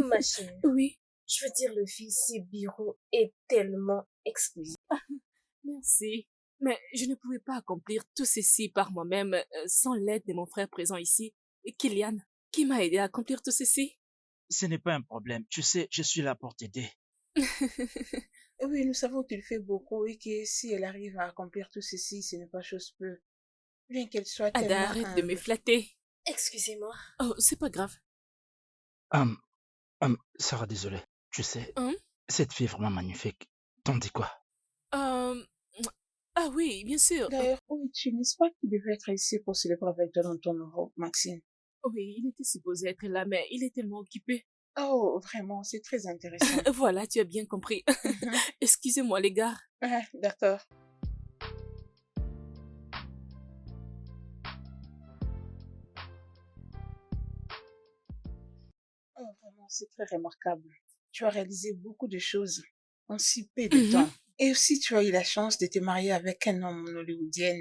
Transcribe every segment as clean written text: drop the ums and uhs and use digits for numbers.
Ma chérie, Oui, je veux dire, le ce bureau est tellement exclusif. merci. Mais je ne pouvais pas accomplir tout ceci par moi-même sans l'aide de mon frère présent ici, Kylian, qui m'a aidé à accomplir tout ceci. Ce n'est pas un problème. Tu sais, je suis là pour t'aider. Oui, nous savons qu'il fait beaucoup et que si elle arrive à accomplir tout ceci, ce n'est pas chose peu. Bien qu'elle soit Ada, tellement arrête de me humble. flatter. Excusez-moi. Oh, c'est pas grave. Sarah, désolé. Tu sais, Hein? cette fille est vraiment magnifique. T'en dis quoi? Euh, Ah oui, bien sûr. D'ailleurs, où es-tu? N'est-ce pas qu'il devait être ici pour célébrer avec toi dans ton nouveau, Maxime? Oui, il était supposé être là, mais il est tellement occupé. Oh, vraiment, c'est très intéressant. Voilà, tu as bien compris. Mhm. Excusez-moi, les gars. Ah, d'accord. Oh, vraiment, c'est très remarquable. Tu as réalisé beaucoup de choses en si peu de Mhm. temps. Et aussi, tu as eu la chance de te marier avec un homme hollywoodien.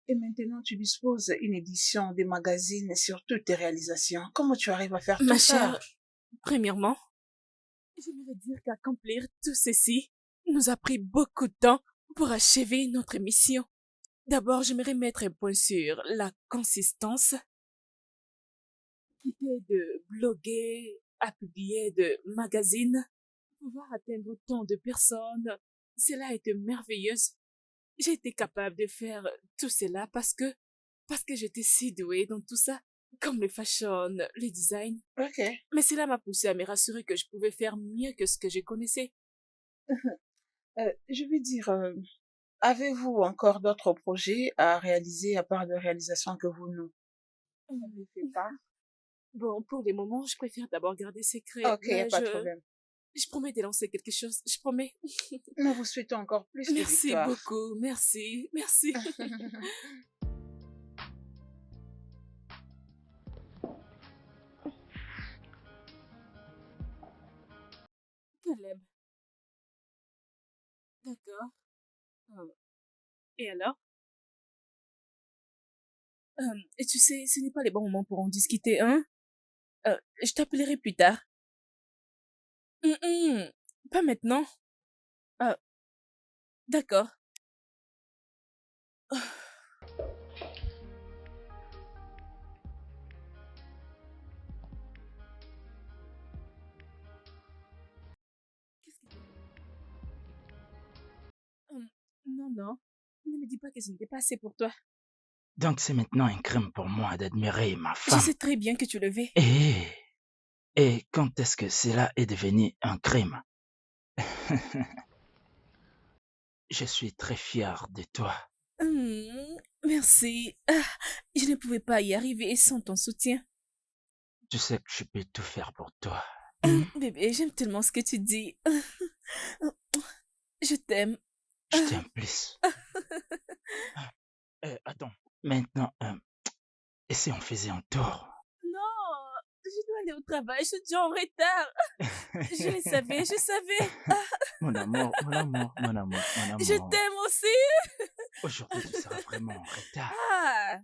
Et maintenant, tu disposes une édition des magazines sur toutes tes réalisations. Comment tu arrives à faire tout Ma ça? chère, premièrement, j'aimerais dire qu'accomplir tout ceci nous a pris beaucoup de temps pour achever notre mission. D'abord, j'aimerais mettre un point sur la consistance, quitter de bloguer à publier de magazines, pouvoir atteindre autant de personnes. Cela a été merveilleuse. J'ai été capable de faire tout cela parce que j'étais si douée dans tout ça, comme le fashion, le design. Ok. Mais cela m'a poussé à me rassurer que je pouvais faire mieux que ce que je connaissais. Je veux dire, avez-vous encore d'autres projets à réaliser à part de réalisations que vous nous avez fait part? Bon, pour les moments, je préfère d'abord garder secret, Ok, y a mais pas de problème. je promets de lancer quelque chose, je promets. Nous vous souhaitons encore plus de Merci victoires. beaucoup, merci, merci. Caleb, d'accord. Et alors? Et tu sais, ce n'est pas les bons moments pour en discuter, hein? Je t'appellerai plus tard. Pas maintenant. Ah, d'accord. Qu'est-ce que... Hum, non, non. Ne me dis pas que ce n'était pas assez pour toi. Donc c'est maintenant un crime pour moi d'admirer ma Je femme. sais très bien que tu le veux. Et, et quand est-ce que cela est devenu un crime? Je suis très fier de toi. Merci. Ah, je ne pouvais pas y arriver sans ton soutien. Tu sais que je peux tout faire pour toi. Bébé, j'aime tellement ce que tu dis. Je t'aime. Je t'aime plus. Attends, maintenant, et si on faisait un tour? Non, je dois aller au travail, je suis déjà en retard. Je le savais, je savais. Mon amour, mon amour, mon amour, mon Je amour. t'aime aussi. Aujourd'hui, tu seras vraiment en retard. Ah.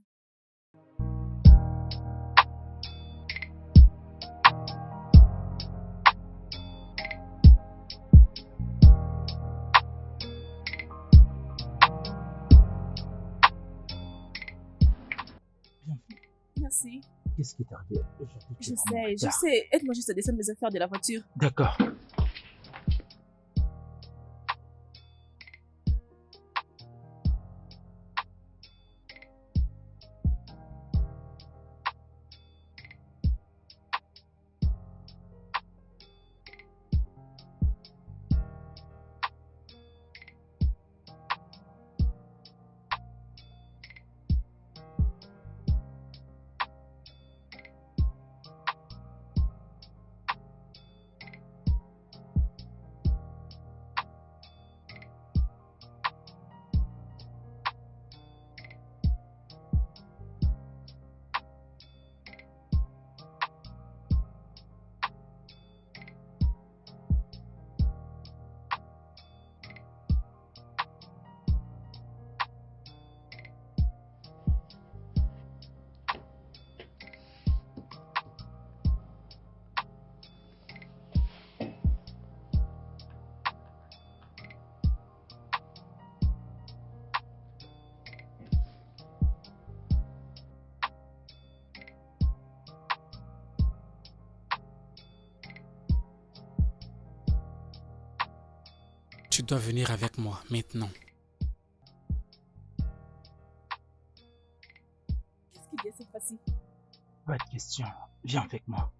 Bienvenue. Merci. Qu'est-ce qui t'est arrivé? Aujourd'hui, tu es vraiment en Je retard. sais. Aide-moi juste à descendre mes affaires de la voiture. D'accord. Tu dois venir avec moi maintenant. Qu'est-ce qu'il y a cette fois-ci? Pas de question. Viens avec moi.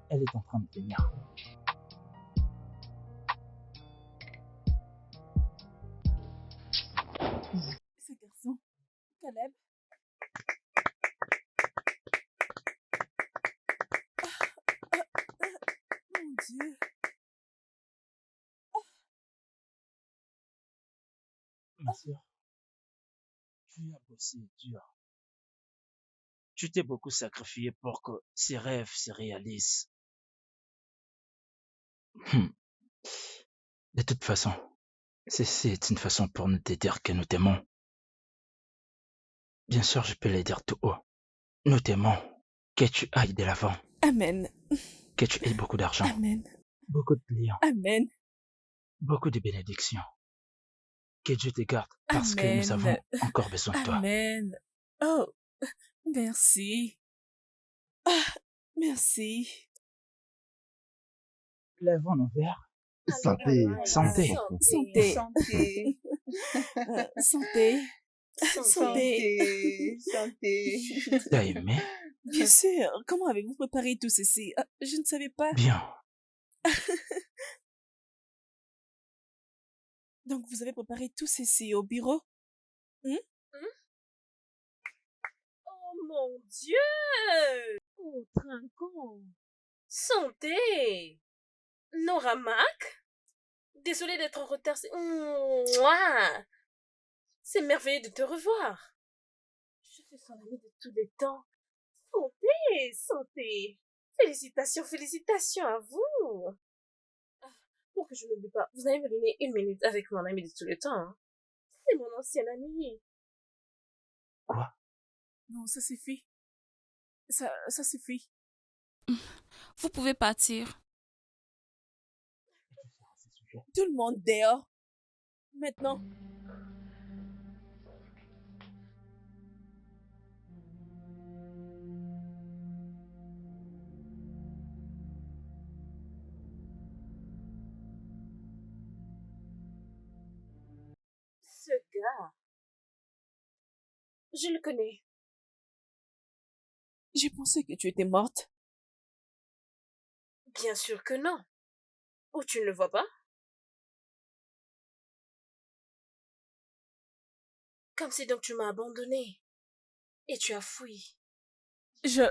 Elle est en train de venir. Ce garçon, Caleb. Mon Dieu. Ma sœur, tu as bossé dur. Tu t'es beaucoup sacrifié pour que ces rêves se réalisent. Hmm. De toute façon, c'est une façon pour nous de dire que nous t'aimons. Bien sûr, je peux le dire tout haut. Nous t'aimons. Que tu ailles de l'avant. Amen. Que tu aies beaucoup d'argent. Amen. Beaucoup de clients. Amen. Beaucoup de bénédictions. Que Dieu te garde parce que nous Amen. avons encore besoin de toi. Amen. Oh, merci. Ah, merci. Lèvons nos verres. Santé. Santé. Santé. Santé. Santé. Santé. Santé. T'as aimé? Bien sûr. Comment avez-vous préparé tout ceci? Ah, je ne savais pas. Bien. Donc, vous avez préparé tout ceci au bureau? Oh mon Dieu! Oh, trinquons! Santé! Nora Mac? Désolée d'être en retard. Mouah! C'est merveilleux de te revoir. Je suis son amie de tous les temps. Santé! Santé! Félicitations, félicitations à vous! Ah, pour que je n'oublie pas, vous allez me donner 1 minute avec mon ami de tous les temps. Hein. C'est mon ancien ami. Quoi? Non, ça suffit. Ça suffit. Vous pouvez partir. Tout le monde dehors. Maintenant. Ce gars, je le connais. J'ai pensé que tu étais morte. Bien sûr que non. Ou tu ne le vois pas? Comme si donc tu m'as abandonné. Et tu as fui. Je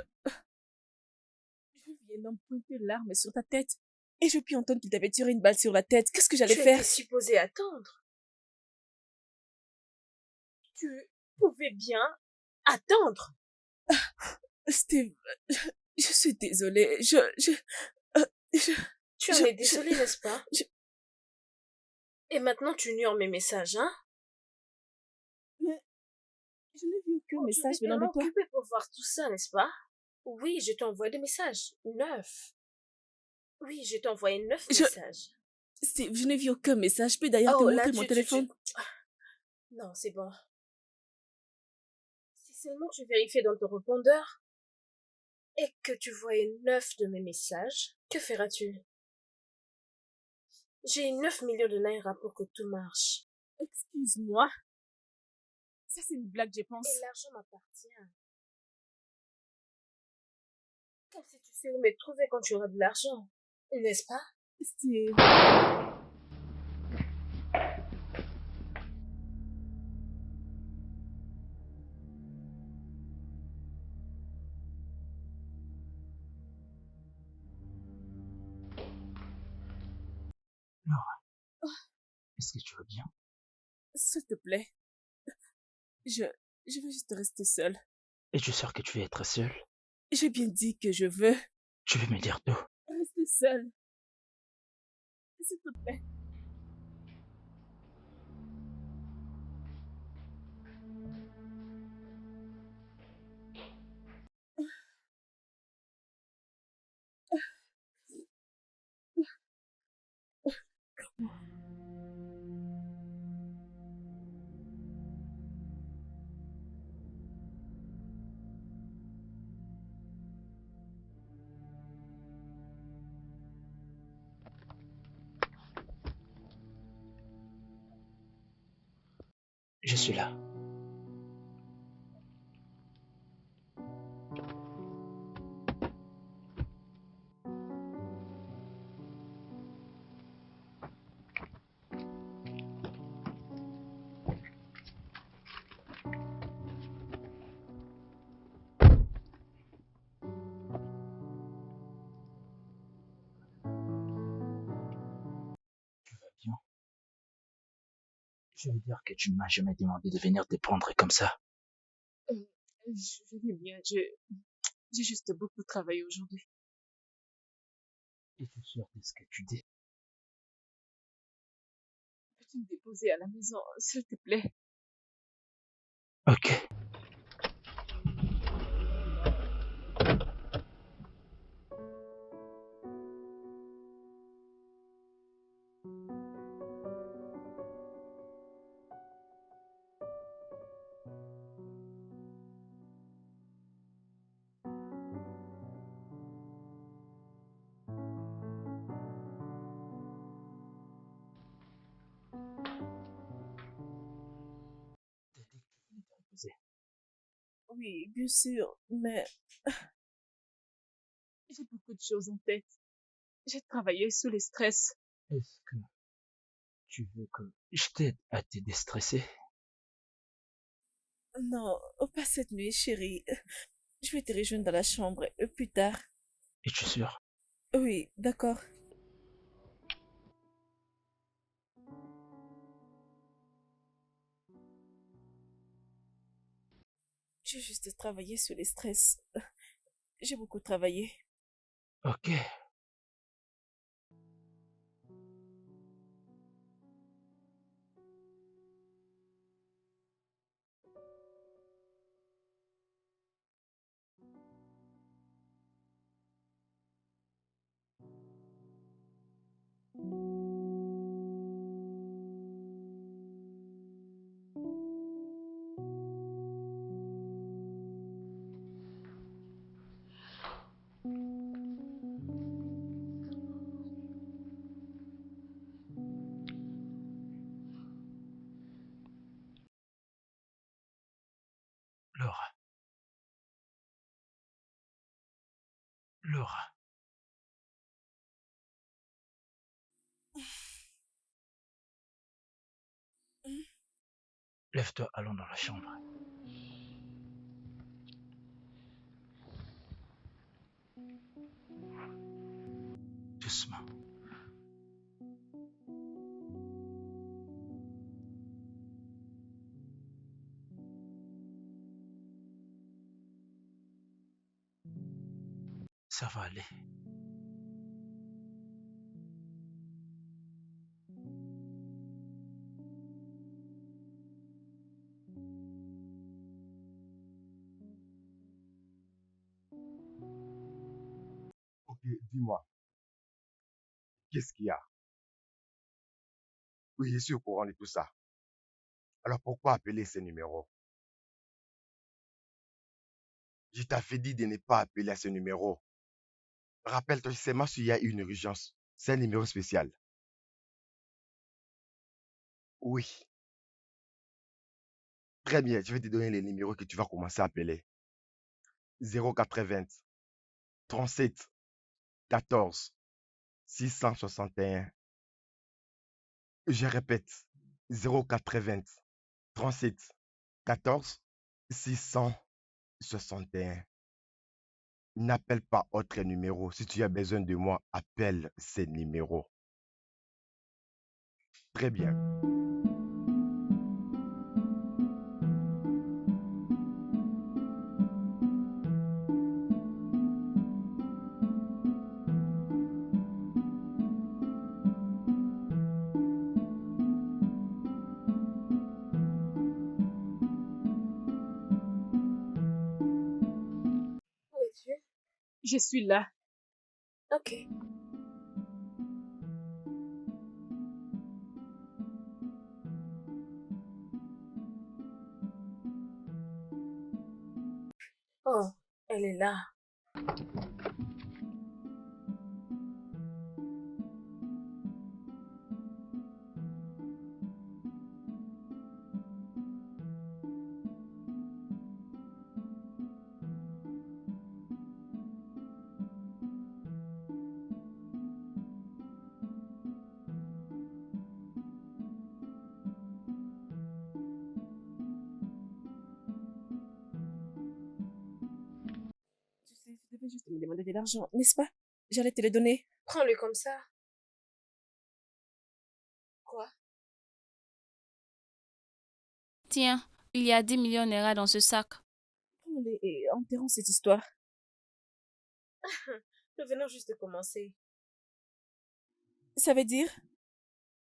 viens d'en pointer l'arme sur ta tête. Et je puis entendre qu'il t'avait tiré une balle sur la tête. Qu'est-ce que j'allais Tu faire? étais supposé attendre. Tu pouvais bien attendre. Steve, je suis désolée. Tu en es désolé, n'est-ce pas? Et maintenant tu ignores mes messages, hein? Mais je n'ai vu aucun message Tu t'es venant de tellement toi. occupé pour voir tout ça, n'est-ce pas? Oui, je t'ai envoyé des messages. 9. Oui, je t'ai envoyé 9 messages. Steve, je n'ai vu aucun message. Je peux d'ailleurs te Oh, là, montrer mon téléphone. Non, c'est bon. Si seulement tu vérifiais dans ton répondeur et que tu voyais 9 de mes messages, que feras-tu? J'ai 9 millions de naira pour que tout marche. Excuse-moi. Ça, c'est une blague, je pense. Et l'argent m'appartient. Comme si tu sais où me trouver quand tu auras de l'argent, n'est-ce pas? Steve. Laura, est-ce que tu vas bien? S'il te plaît. Je veux juste rester seule. Es-tu sûr que tu veux être seule? J'ai bien dit que je veux Tu veux me dire tout? rester seule. S'il te plaît. Je suis là. Tu vas bien? Je veux dire que tu ne m'as jamais demandé de venir te prendre comme ça. Je vais bien. J'ai juste beaucoup travaillé aujourd'hui. Es-tu sûr de ce que tu dis? Peux-tu me déposer à la maison, s'il te plaît? Ok. T'as dit que tu voulais te reposer. Oui, bien sûr, mais j'ai beaucoup de choses en tête. J'ai travaillé sous le stress. Est-ce que tu veux que je t'aide à te déstresser? Non, pas cette nuit, chérie. Je vais te rejoindre dans la chambre plus tard. Es-tu sûr? Oui, d'accord. J'ai juste travaillé sous le stress. J'ai beaucoup travaillé. Ok. Laura. Laura. Lève-toi, allons dans la chambre. Doucement. Ça va aller. Ok, dis-moi, qu'est-ce qu'il y a? Oui, je suis au courant de tout ça. Alors pourquoi appeler ces numéros? Je t'avais dit de ne pas appeler à ce numéro. Rappelle-toi seulement s'il y a une urgence. C'est un numéro spécial. Oui, très bien, je vais te donner les numéros que tu vas commencer à appeler. 080 37 14 661. Je répète, 080 37 14 661. N'appelle pas autre numéro. Si tu as besoin de moi, appelle ces numéros. Très bien. Où es-tu? Je suis là. Ok. Oh, elle est là. devais juste me demander de l'argent, n'est-ce pas? J'allais te le donner. Prends-le comme ça. Quoi? Tiens, il y a 10 millions de naira dans ce sac. Prends-les et enterrons cette histoire. Nous venons juste de commencer. Ça veut dire?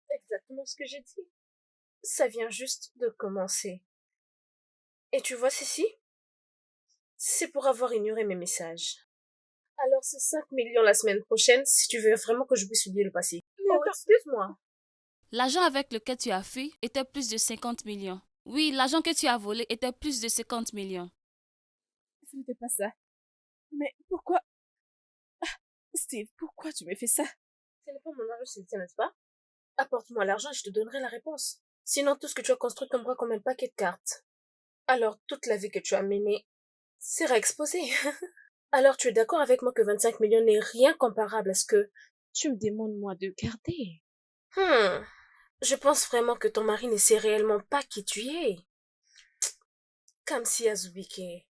Exactement ce que j'ai dit. Ça vient juste de commencer. Et tu vois ceci? C'est pour avoir ignoré mes messages. Alors c'est 5 millions la semaine prochaine si tu veux vraiment que je puisse oublier le passé. Oh, excuse-moi. L'argent avec lequel tu as fui était plus de 50 millions. Oui, l'argent que tu as volé était plus de 50 millions. Ce n'était pas ça. Mais pourquoi? Steve, pourquoi tu me fais ça? Ce n'est pas mon argent, c'est le tien, n'est-ce pas? Apporte-moi l'argent et je te donnerai la réponse. Sinon, tout ce que tu as construit tombera comme un paquet de cartes. Alors, toute la vie que tu as menée sera exposée. Alors, tu es d'accord avec moi que 25 millions n'est rien comparable à ce que... Tu me demandes, moi, de garder. Je pense vraiment que ton mari ne sait réellement pas qui tu es. Comme si Azubike.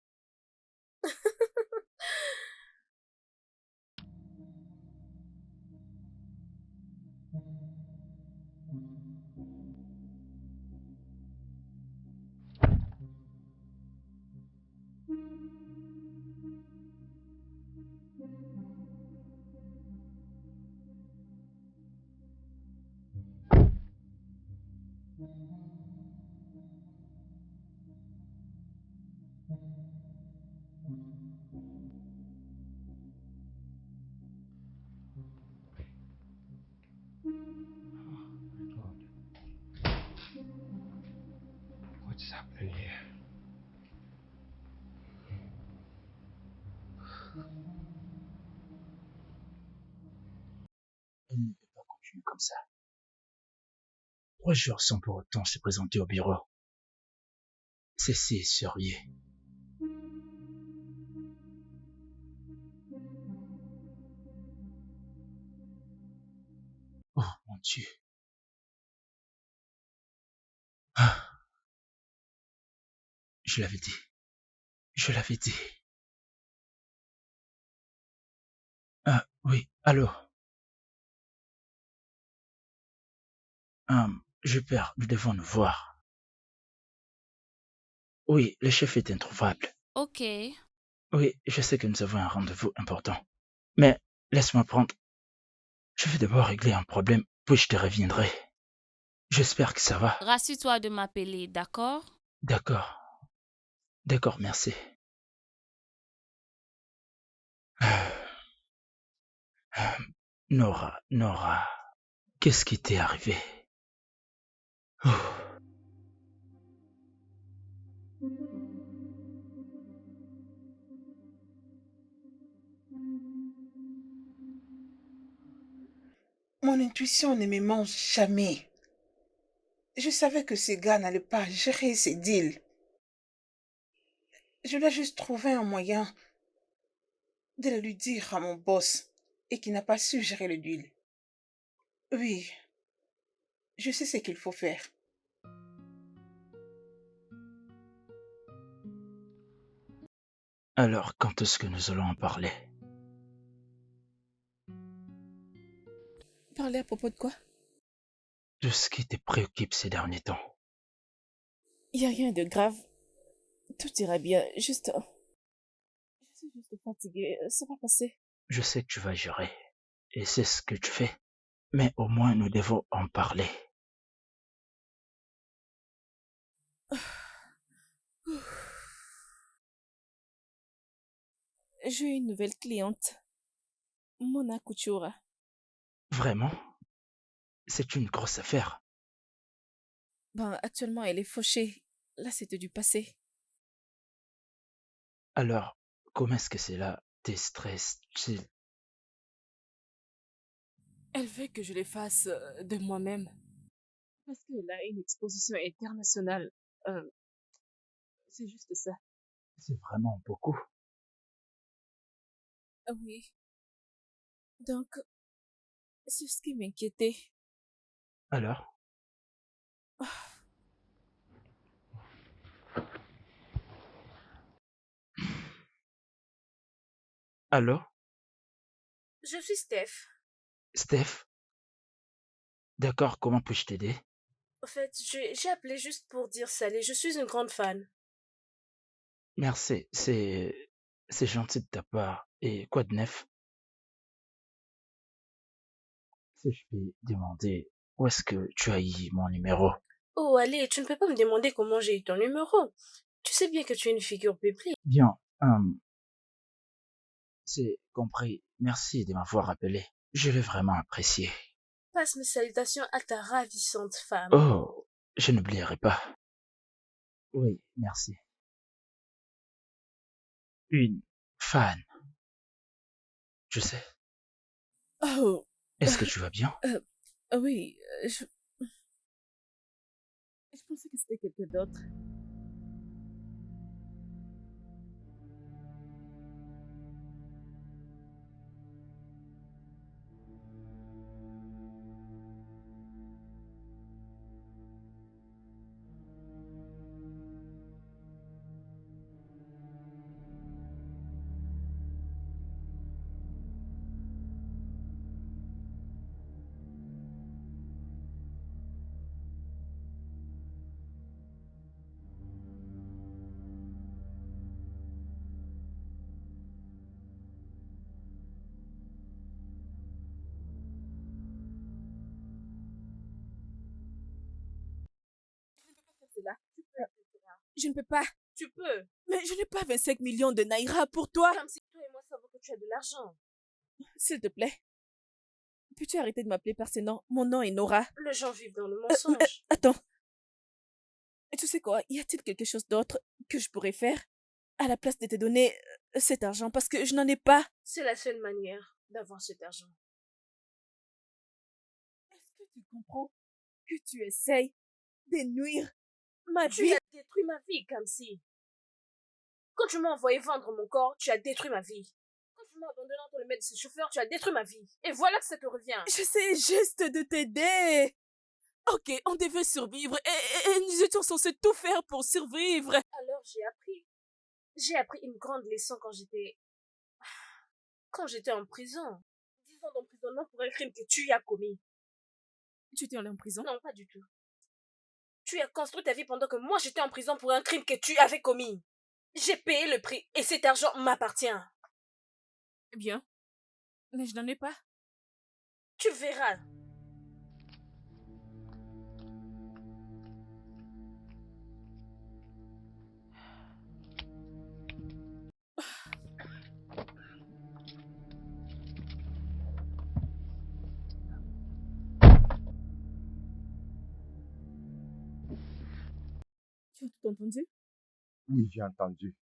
What's happening here? Elle ne peut pas continuer comme ça. 3 jours sans pour autant se présenter au bureau. Cessez, sérieux. Oh mon Dieu. Ah, je l'avais dit. Je l'avais dit. Ah oui, allô. Père, nous devons nous voir. Oui, le chef est introuvable. Ok. Oui, je sais que nous avons un rendez-vous important. Mais laisse-moi prendre. Je vais d'abord régler un problème, puis je te reviendrai. J'espère que ça va. Rassure-toi de m'appeler, d'accord? D'accord. D'accord, merci. Nora, qu'est-ce qui t'est arrivé? Oh. Mon intuition ne me ment jamais. Je savais que ces gars n'allaient pas gérer ces deals. Je dois juste trouver un moyen de le lui dire à mon boss et qui n'a pas su gérer le deal. Oui, je sais ce qu'il faut faire. Alors, quand est-ce que nous allons en parler? Parler à propos de quoi? De ce qui te préoccupe ces derniers temps. Il n'y a rien de grave. Tout ira bien. Juste... Je suis juste fatiguée. Ça va passer. Je sais que tu vas gérer, et c'est ce que tu fais. Mais au moins, nous devons en parler. J'ai une nouvelle cliente. Mona Couture. Vraiment? C'est une grosse affaire. Ben, actuellement, elle est fauchée. Là, c'était du passé. Alors, comment est-ce que cela te stresse? Elle veut que je les fasse de moi-même. Parce qu'elle a une exposition internationale. C'est juste ça. C'est vraiment beaucoup. Ah oui. Donc, c'est ce qui m'inquiétait. Alors? Allô? Je suis Steph. Steph? D'accord, comment puis-je t'aider? En fait, j'ai appelé juste pour dire salut. Je suis une grande fan. Merci, c'est gentil de ta part. Et quoi de neuf? Si je peux demander, où est-ce que tu as eu mon numéro? Oh, allez, tu ne peux pas me demander comment j'ai eu ton numéro. Tu sais bien que tu es une figure biblique. Bien, c'est compris. Merci de m'avoir appelé. Je l'ai vraiment apprécié. Passe mes salutations à ta ravissante femme. Oh, je n'oublierai pas. Oui, merci. Une fan, je sais. Oh, Est-ce que tu vas bien? oui, je pensais que c'était quelqu'un d'autre. Cela. Je ne peux pas. Tu peux. Mais je n'ai pas 25 millions de naira pour toi. Comme si toi et moi savons que tu as de l'argent. S'il te plaît. Peux-tu arrêter de m'appeler par ce nom? Mon nom est Nora. Les gens vivent dans le mensonge. Attends. Tu sais quoi? Y a-t-il quelque chose d'autre que je pourrais faire à la place de te donner cet argent parce que je n'en ai pas? C'est la seule manière d'avoir cet argent. Est-ce que tu comprends que tu essayes de nuire ma Tu vie? as détruit ma vie, Kamsi. Quand tu m'as envoyé vendre mon corps, tu as détruit ma vie. Quand tu m'as abandonné entre les mains de ce chauffeur, tu as détruit ma vie. Et voilà que ça te revient. J'essaie juste de t'aider. Ok, on devait survivre et nous étions censés tout faire pour survivre. Alors j'ai appris une grande leçon quand j'étais en prison. 10 ans d'emprisonnement pour un crime que tu y as commis. Tu étais allé en prison? Non, pas du tout. Tu as construit ta vie pendant que moi j'étais en prison pour un crime que tu avais commis. J'ai payé le prix et cet argent m'appartient. Bien. Mais je n'en ai pas. Tu verras. Tu as tout entendu? Oui, j'ai entendu.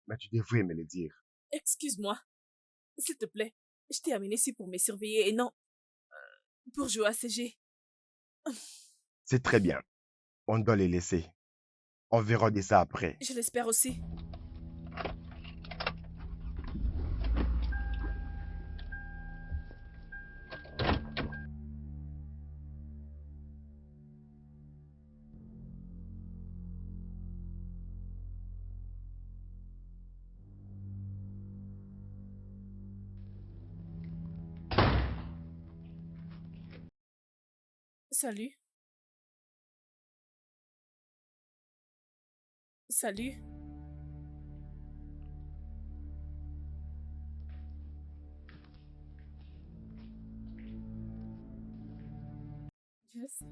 Mais tu devrais me le dire. Excuse-moi. S'il te plaît. Je t'ai amené ici pour me surveiller et non pour jouer à CG. C'est très bien. On doit les laisser. On verra de ça après. Je l'espère aussi. Salut. Salut. Jess.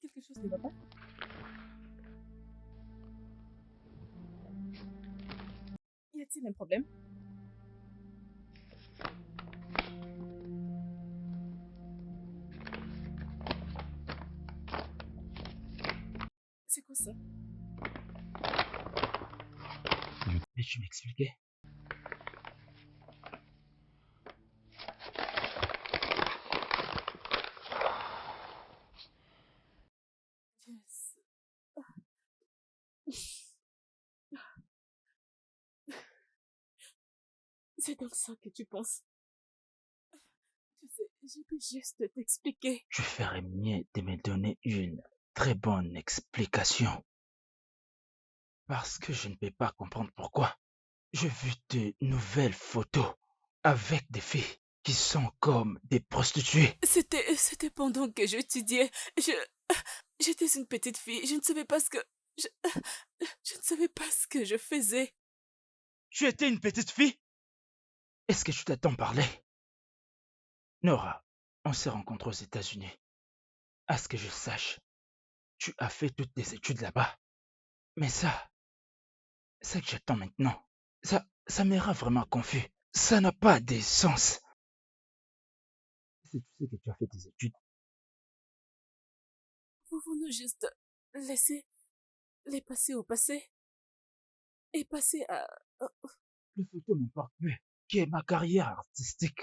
Quelque chose ne va pas? Y a-t-il un problème? C'est quoi ça? Peux-tu m'expliquer? Jess. C'est donc ça que tu penses. Tu sais, je peux juste t'expliquer. Tu ferais mieux de me donner une très bonne explication. Parce que je ne peux pas comprendre pourquoi. J'ai vu de nouvelles photos avec des filles qui sont comme des prostituées. C'était pendant que j'étudiais. J'étais une petite fille. Je ne savais pas ce que... Je, je ne savais pas ce que je faisais. Tu étais une petite fille? Est-ce que tu t'attends parler? Nora, on s'est rencontrés aux États-Unis. À ce que je sache, tu as fait toutes tes études là-bas. Mais ça, c'est que j'attends maintenant. Ça me rend vraiment confus. Ça n'a pas de sens. Si tu sais que tu as fait tes études, Pouvons-nous juste laisser les passer au passé et passer à... les photos m'importent peu. Qui est ma carrière artistique?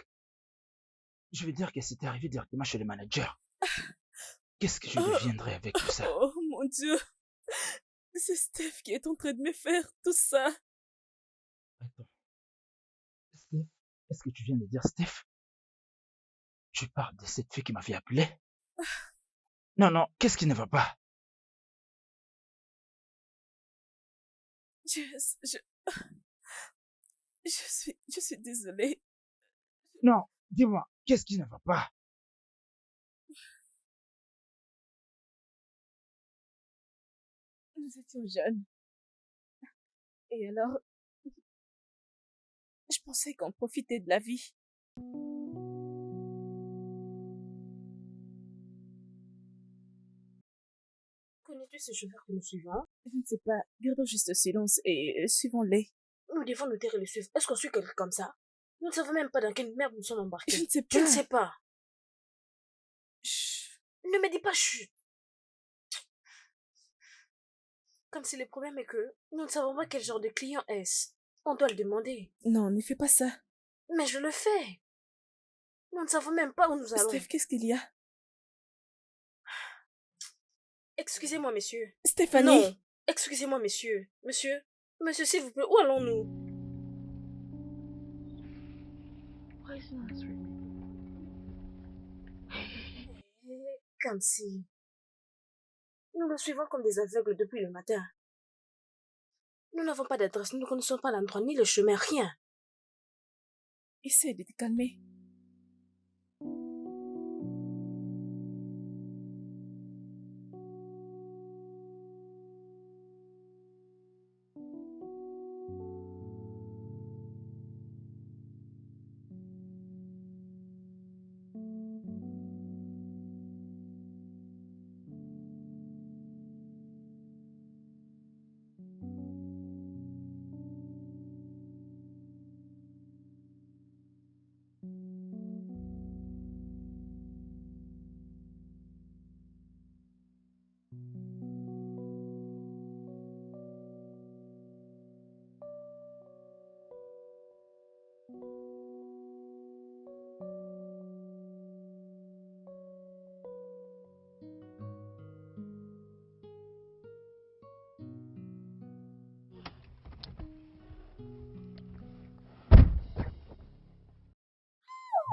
Je veux dire que c'était arrivé directement chez le manager. Qu'est-ce que je deviendrais avec tout ça? Oh mon Dieu! C'est Steph qui est en train de me faire tout ça. Attends. Steph? Est-ce que tu viens de dire Steph? Tu parles de cette fille qui m'avait appelé? Non, non, qu'est-ce qui ne va pas? Je suis désolée. Non, dis-moi, qu'est-ce qui ne va pas? Nous étions jeunes. Et alors, je pensais qu'on profitait de la vie. Connais-tu ce chauffeur que nous suivons? Je ne sais pas. Gardons juste silence et suivons-les. Nous devons nous taire et le suivre. Est-ce qu'on suit quelqu'un comme ça? Nous ne savons même pas dans quelle merde nous sommes embarqués. Je ne sais Tu ne pas. sais pas. Chut. Ne me dis pas chut. Comme si le problème est que nous ne savons pas quel genre de client est-ce. On doit le demander. Non, ne fais pas ça. Mais je le fais. Nous ne savons même pas où nous allons. Steph, qu'est-ce qu'il y a? Excusez-moi, messieurs. Stéphanie! Non. Excusez-moi, messieurs. Monsieur, s'il vous plaît, où allons-nous? Comme si... Nous le suivons comme des aveugles depuis le matin. Nous n'avons pas d'adresse, nous ne connaissons pas l'endroit, ni le chemin, rien. Essaie de te calmer.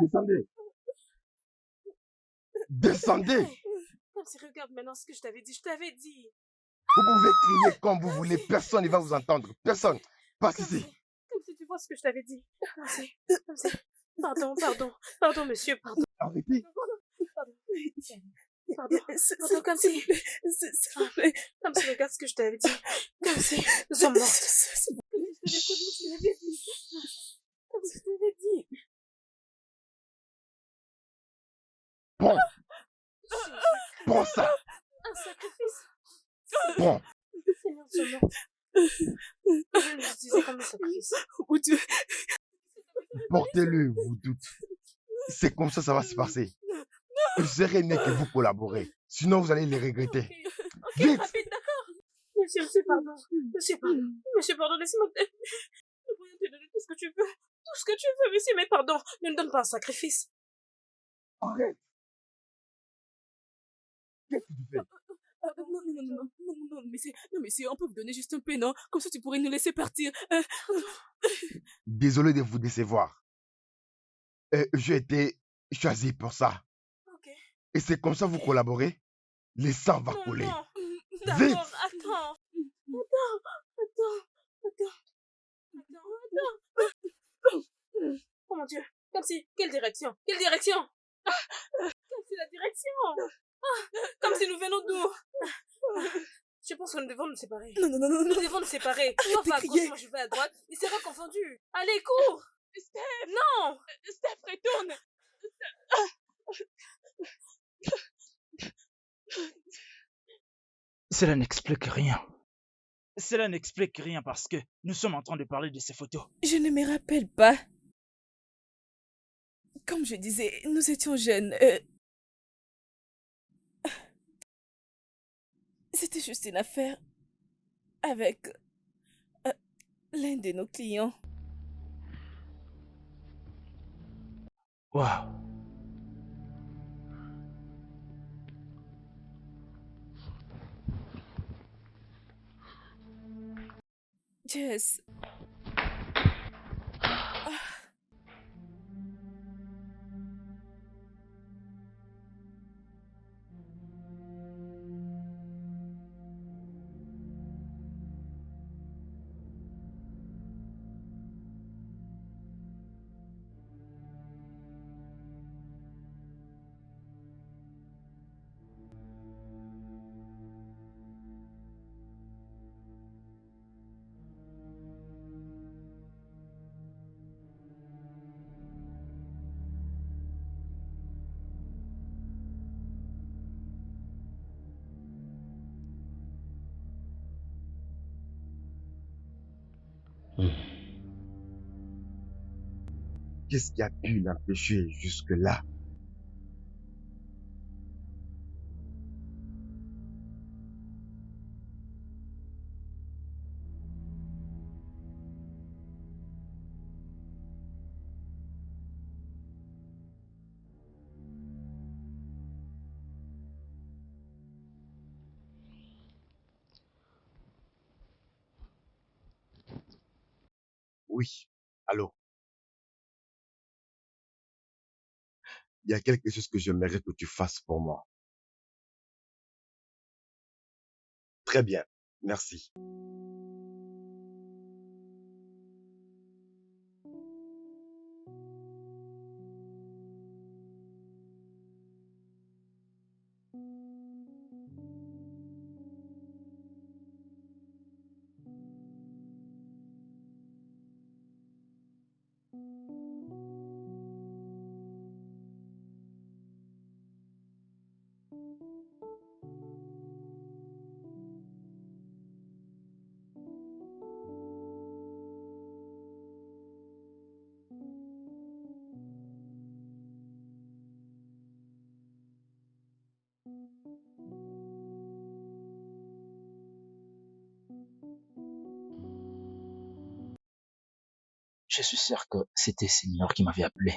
Descendez. Descendez. Comme si, regarde maintenant ce que je t'avais dit. Je t'avais dit. Vous pouvez crier comme vous voulez. Personne ne va vous entendre. Personne. Passe ici. Comme si tu vois ce que je t'avais dit. Comme si. Pardon, monsieur, pardon. Arrêtez. Pardon, comme si. Comme si, regarde ce que je t'avais dit. Comme si nous sommes mortes. Comme si je t'avais dit. Prends. Prends ça. Un sacrifice. Prends. Seigneur, nous sommes mortes. Je l'utilisais comme un sacrifice. Oh Dieu! Portez-le, vous toutes. C'est comme ça va se passer. Il serait mieux que vous collaborez. Sinon, vous allez les regretter. Ok, Vite. rapide, d'accord. Monsieur, pardon. Monsieur, pardon, laissez-moi. Nous pourrions te donner tout ce que tu veux. Tout ce que tu veux, monsieur, mais pardon. Ne nous donne pas un sacrifice. Arrête. Qu'est-ce que tu fais? Non, mais on peut vous donner juste un peu, non? Comme ça, tu pourrais nous laisser partir. Désolé de vous décevoir. J'ai été choisi pour ça. Ok. Et c'est comme ça vous collaborez? Le sang va couler. Non. Vite. D'accord, attends. mon Dieu. Comme si... Quelle direction? Quelle direction? Comme si la direction. Comme si nous venons d'où? Je pense que nous devons nous séparer. Non, non, non, non, Nous non. devons nous séparer. Toi, Arrête de va à gauche, crier. moi je vais à droite. Il sera confondu. Allez, cours! Steph, Non! Steph, retourne. Cela n'explique rien. Cela n'explique rien parce que nous sommes en train de parler de ces photos. Je ne me rappelle pas. Comme je disais, nous étions jeunes. C'était juste une affaire avec l'un de nos clients. Waouh. Jess. Qu'est-ce qui a pu l'empêcher jusque-là? Oui, allô? Il y a quelque chose que j'aimerais que tu fasses pour moi. Très bien, merci. Je suis sûr que c'était Seigneur qui m'avait appelé.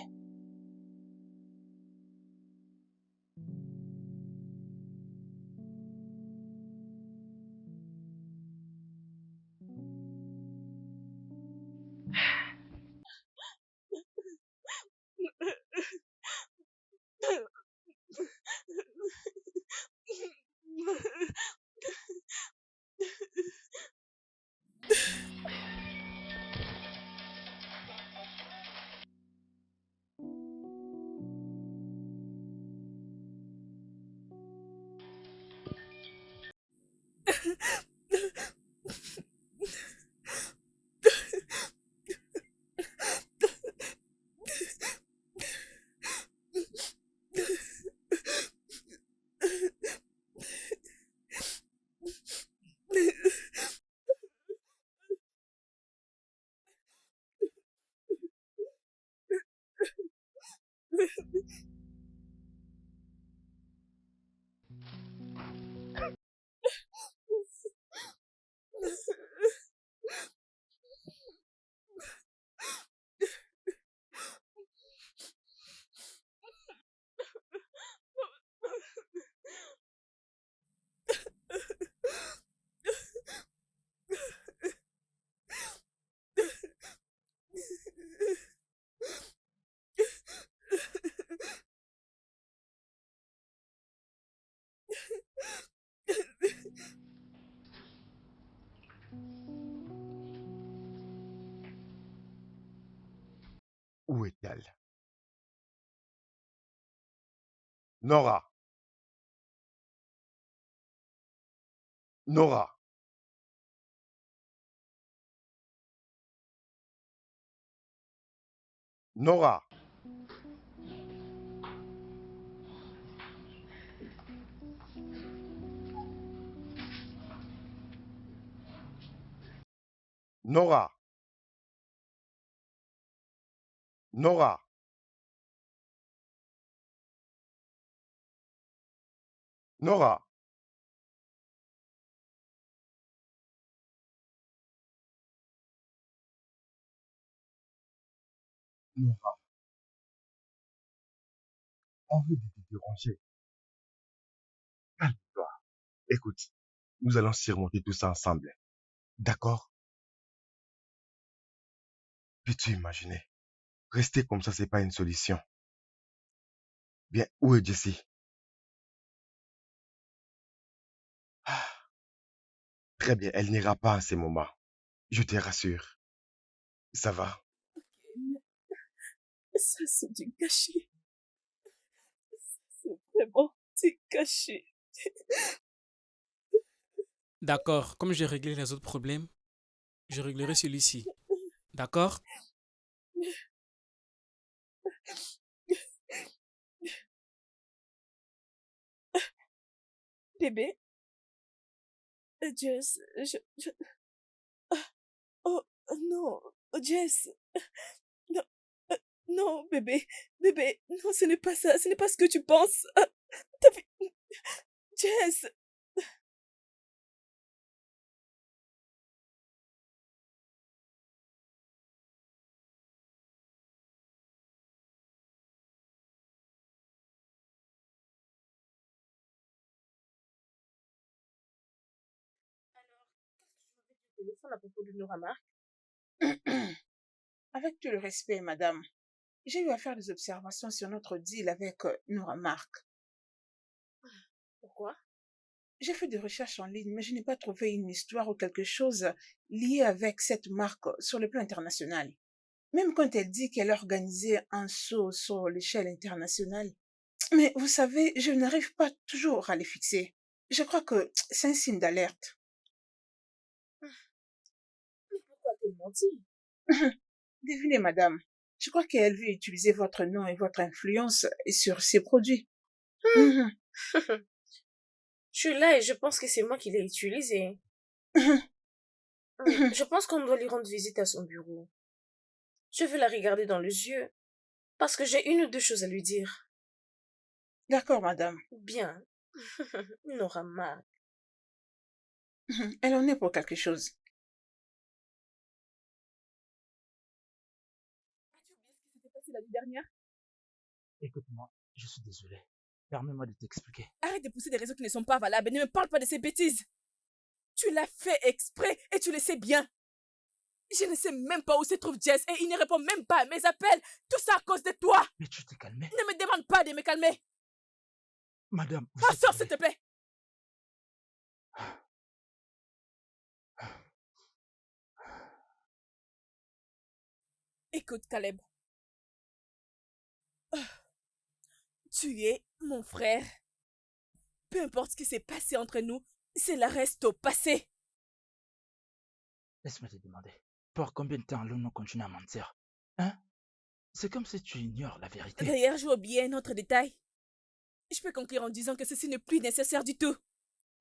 Où est-elle? Nora! Nora! Nora! Nora! Nora! Nora! Nora, arrête de te déranger. Calme-toi. Écoute, nous allons surmonter tout ça ensemble. D'accord? Peux-tu imaginer? Rester comme ça, c'est pas une solution. Bien, où est Jessie? Ah, très bien, elle n'ira pas en ces moments. Je te rassure. Ça va? Ça, c'est du gâchis. C'est vraiment du gâchis. D'accord, comme j'ai réglé les autres problèmes, je réglerai celui-ci. D'accord? Bébé, Jess, oh, non, Jess, non, non, bébé, bébé, non, ce n'est pas ça, ce n'est pas ce que tu penses. T'as vu- Jess, Téléphone à propos de Nora Mark. Avec tout le respect, madame, j'ai eu à faire des observations sur notre deal avec Nora Mark. Pourquoi? J'ai fait des recherches en ligne, mais je n'ai pas trouvé une histoire ou quelque chose lié avec cette marque sur le plan international. Même quand elle dit qu'elle a organisé un saut sur l'échelle internationale. Mais vous savez, je n'arrive pas toujours à les fixer. Je crois que c'est un signe d'alerte. Mais pourquoi a-t-elle menti? Devinez, madame. Je crois qu'elle veut utiliser votre nom et votre influence sur ses produits. Mhm, Je suis là et je pense que c'est moi qui l'ai utilisé. mhm. Je pense qu'on doit lui rendre visite à son bureau. Je veux la regarder dans les yeux parce que j'ai une ou deux choses à lui dire. D'accord, madame. Bien. Nora Mark. Mhm. Elle en est pour quelque chose. as-tu oublié ce qui s'était passé la nuit dernière? Écoute-moi, je suis désolé. Permets-moi de t'expliquer. Arrête de pousser des raisons qui ne sont pas valables et ne me parle pas de ces bêtises. Tu l'as fait exprès et tu le sais bien. Je ne sais même pas où se trouve Jess et il ne répond même pas à mes appels. Tout ça à cause de toi. Mais tu t'es calmé. Ne me demande pas de me calmer. Madame, vous êtes Sors, vraies. s'il te plaît. Écoute, Caleb. Tu es mon frère. Peu importe ce qui s'est passé entre nous, cela reste au passé. Laisse-moi te demander. Pour combien de temps allons-nous continuer à mentir? Hein? C'est comme si tu ignores la vérité. D'ailleurs, j'ai oublié un autre détail. Je peux conclure en disant que ceci n'est plus nécessaire du tout.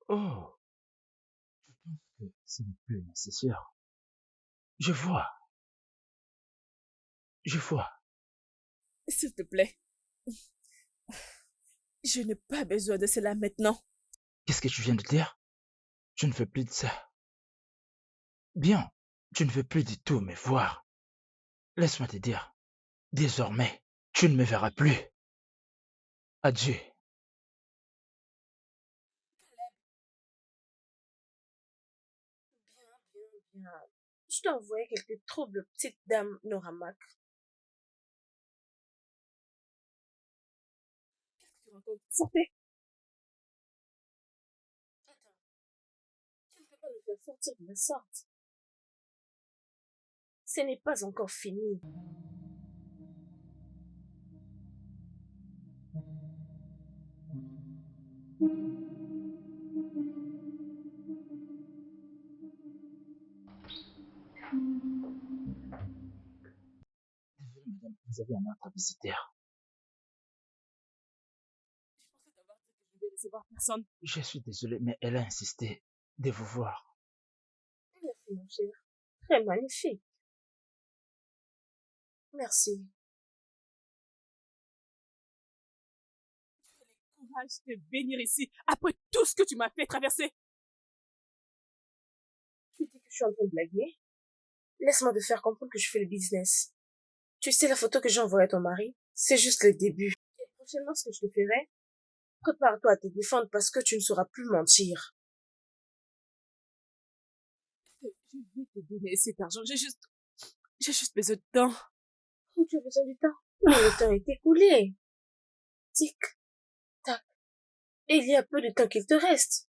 Oh, je pense que ce n'est plus nécessaire. Je vois, je vois. S'il te plaît. Je n'ai pas besoin de cela maintenant. Qu'est-ce que tu viens de dire? Tu ne veux plus de ça. Bien, tu ne veux plus du tout me voir. Laisse-moi te dire, désormais, tu ne me verras plus. Adieu. Bien, bien, bien. Je dois envoyer quelques troubles, petite dame Nora Mark. Tu racontes. Sortez. Attends, tu ne peux pas nous faire sortir de la sorte. Ce n'est pas encore fini. Désolé, madame, vous avez un autre visiteur. Je pensais t'avoir dit que je ne vais recevoir personne. Je suis désolé, mais elle a insisté de vous voir. Merci, mon cher. Très magnifique. Merci. Tu as le courage de venir ici après tout ce que tu m'as fait traverser. Tu dis que je suis en train de blaguer? Laisse-moi te faire comprendre que je fais le business. Tu sais la photo que j'ai envoyée à ton mari? C'est juste le début. Et prochainement, ce que je te ferai, prépare-toi à te défendre parce que tu ne sauras plus mentir. Je vais te donner cet argent. J'ai juste besoin de temps. Oh, tu as besoin du temps. Mais le temps est écoulé. Tic, tac. Et il y a peu de temps qu'il te reste.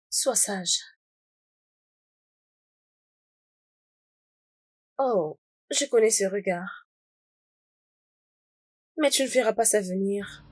Sois sage. Oh, je connais ce regard. Mais tu ne feras pas ça venir.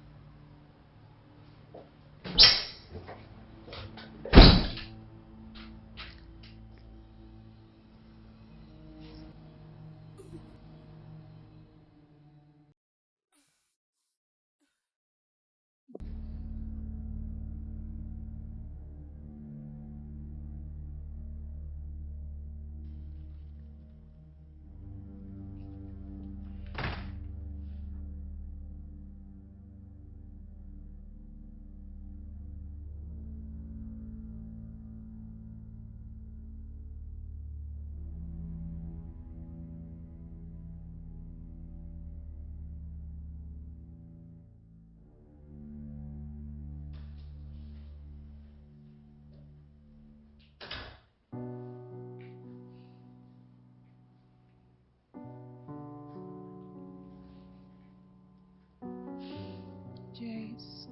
Jace.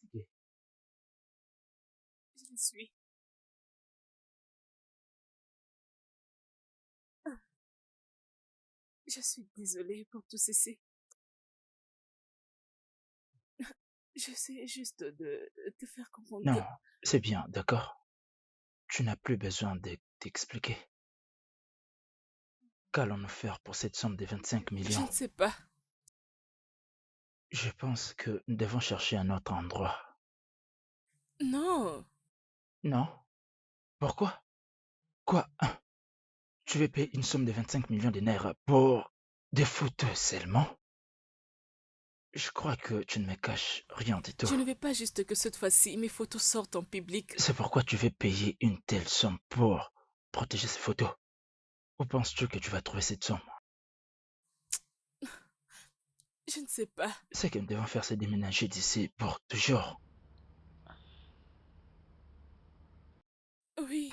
Fatigué. Je le suis. Je suis désolée pour tout ceci. J'essaie juste de te faire comprendre Non, que c'est bien, d'accord? Tu n'as plus besoin de t'expliquer. Qu'allons-nous faire pour cette somme de 25 je millions? ne sais pas. Je pense que nous devons chercher un autre endroit. Non. Non? Pourquoi? Quoi? Hein? Tu veux payer une somme de 25 millions de naira pour des photos seulement? Je crois que tu ne me caches rien du tout. Je ne veux pas juste que cette fois-ci mes photos sortent en public. C'est pourquoi tu veux payer une telle somme pour protéger ces photos. Où penses-tu que tu vas trouver cette somme? Je ne sais pas. Ce que nous devons faire, c'est déménager d'ici pour toujours. Oui.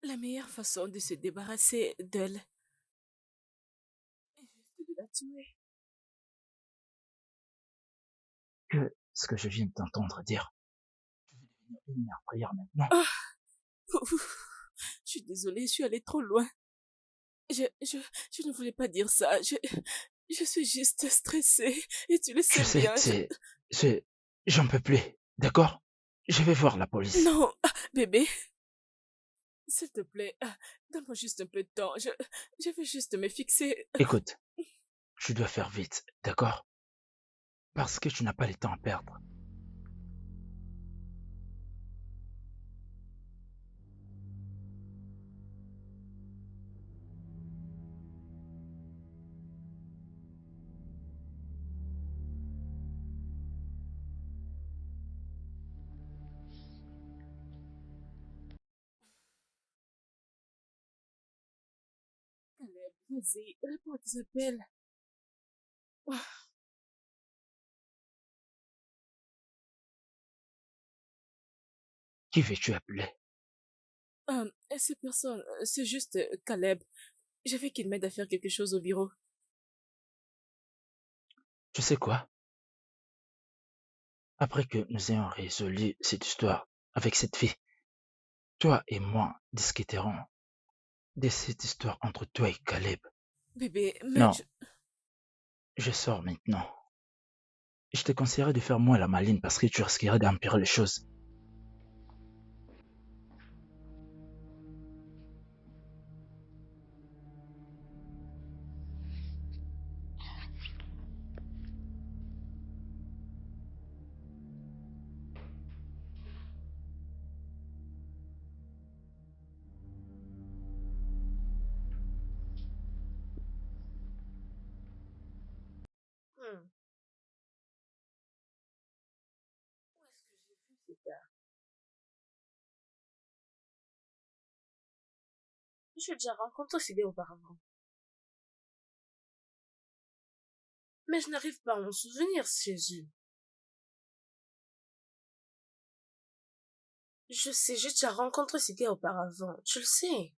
La meilleure façon de se débarrasser d'elle est juste de la tuer. Que ce que je viens de t'entendre dire. Je vais devenir une mère prière maintenant. Ah, je suis désolée, je suis allée trop loin. Je ne voulais pas dire ça. Je suis juste stressée. Et tu le Je sais sais, bien. j'en peux plus, d'accord? Je vais voir la police. Non, bébé. S'il te plaît, donne-moi juste un peu de temps. Je veux juste me fixer. Écoute, tu dois faire vite, d'accord? Parce que tu n'as pas le temps à perdre. Caleb, vas-y, réponds à tes appels. Qui veux-tu appeler? Ces personnes, c'est juste Caleb. Je veux qu'il m'aide à faire quelque chose au bureau. Tu sais quoi? Après que nous ayons résolu cette histoire avec cette fille, toi et moi discuterons de cette histoire entre toi et Caleb. Bébé, mais Non, je sors maintenant. Je te conseillerais de faire moins la maline parce que tu risquerais d'empirer les choses. Hmm. Où est-ce que j'ai vu ce gars? J'ai déjà rencontré ce gars auparavant. Mais je n'arrive pas à m'en souvenir, Jésus. Je sais, j'ai déjà rencontré ce gars auparavant, tu le sais.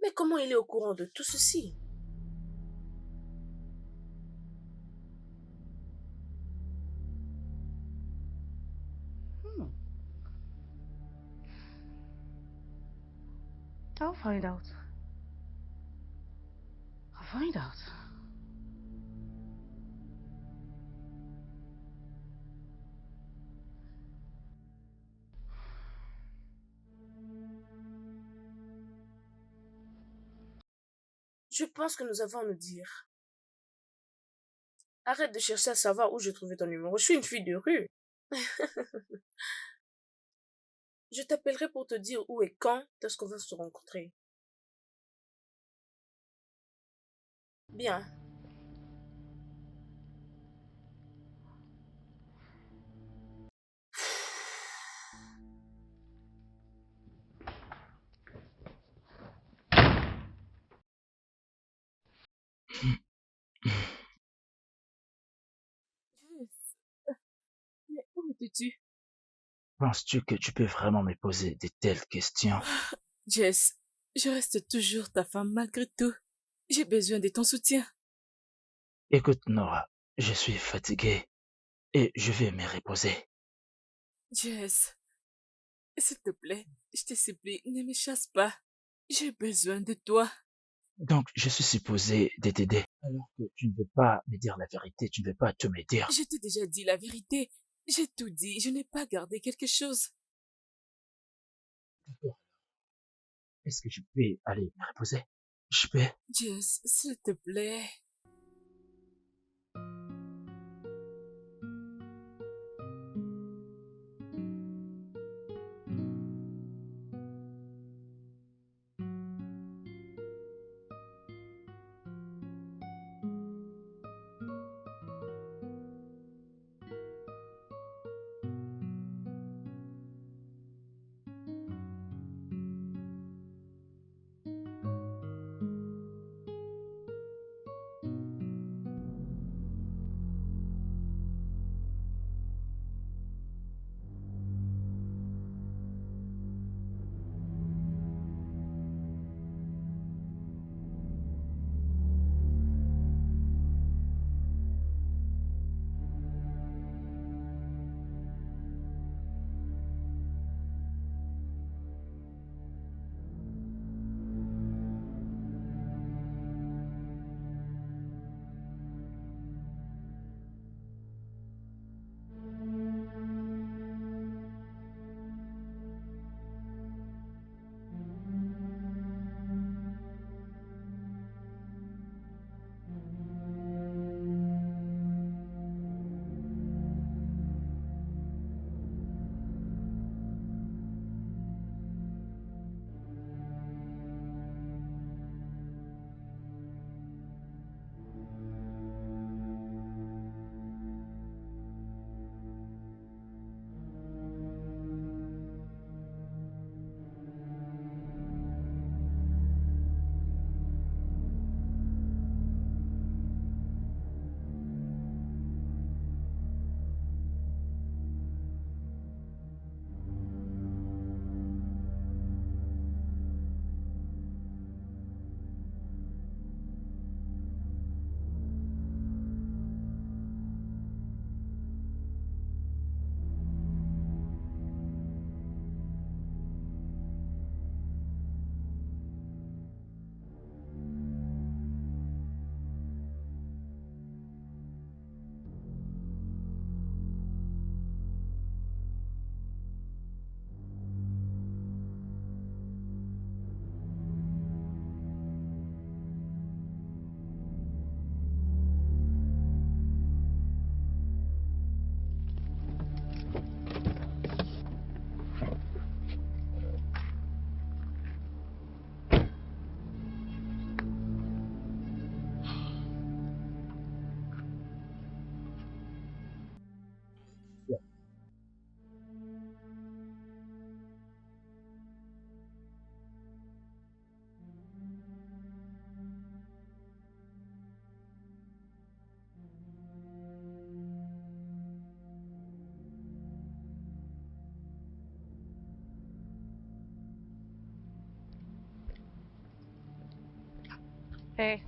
Mais comment il est au courant de tout ceci? I'll find out. I'll find out. Je pense que nous avons à nous dire. Arrête de chercher à savoir où j'ai trouvé ton numéro. Je suis une fille de rue. Je t'appellerai pour te dire où et quand est-ce qu'on va se rencontrer. Bien. Jess, mais où étais-tu? Penses-tu que tu peux vraiment me poser de telles questions? Jess, je reste toujours ta femme malgré tout. J'ai besoin de ton soutien. Écoute, Nora, je suis fatigué et je vais me reposer. Jess, s'il te plaît, je te supplie, ne me chasse pas. J'ai besoin de toi. Donc, je suis supposé de t'aider. Alors que tu ne veux pas me dire la vérité, tu ne veux pas tout me dire. Je t'ai déjà dit la vérité. J'ai tout dit. Je n'ai pas gardé quelque chose. D'accord. Est-ce que je peux aller me reposer? Je peux. Jess, s'il te plaît. Hey.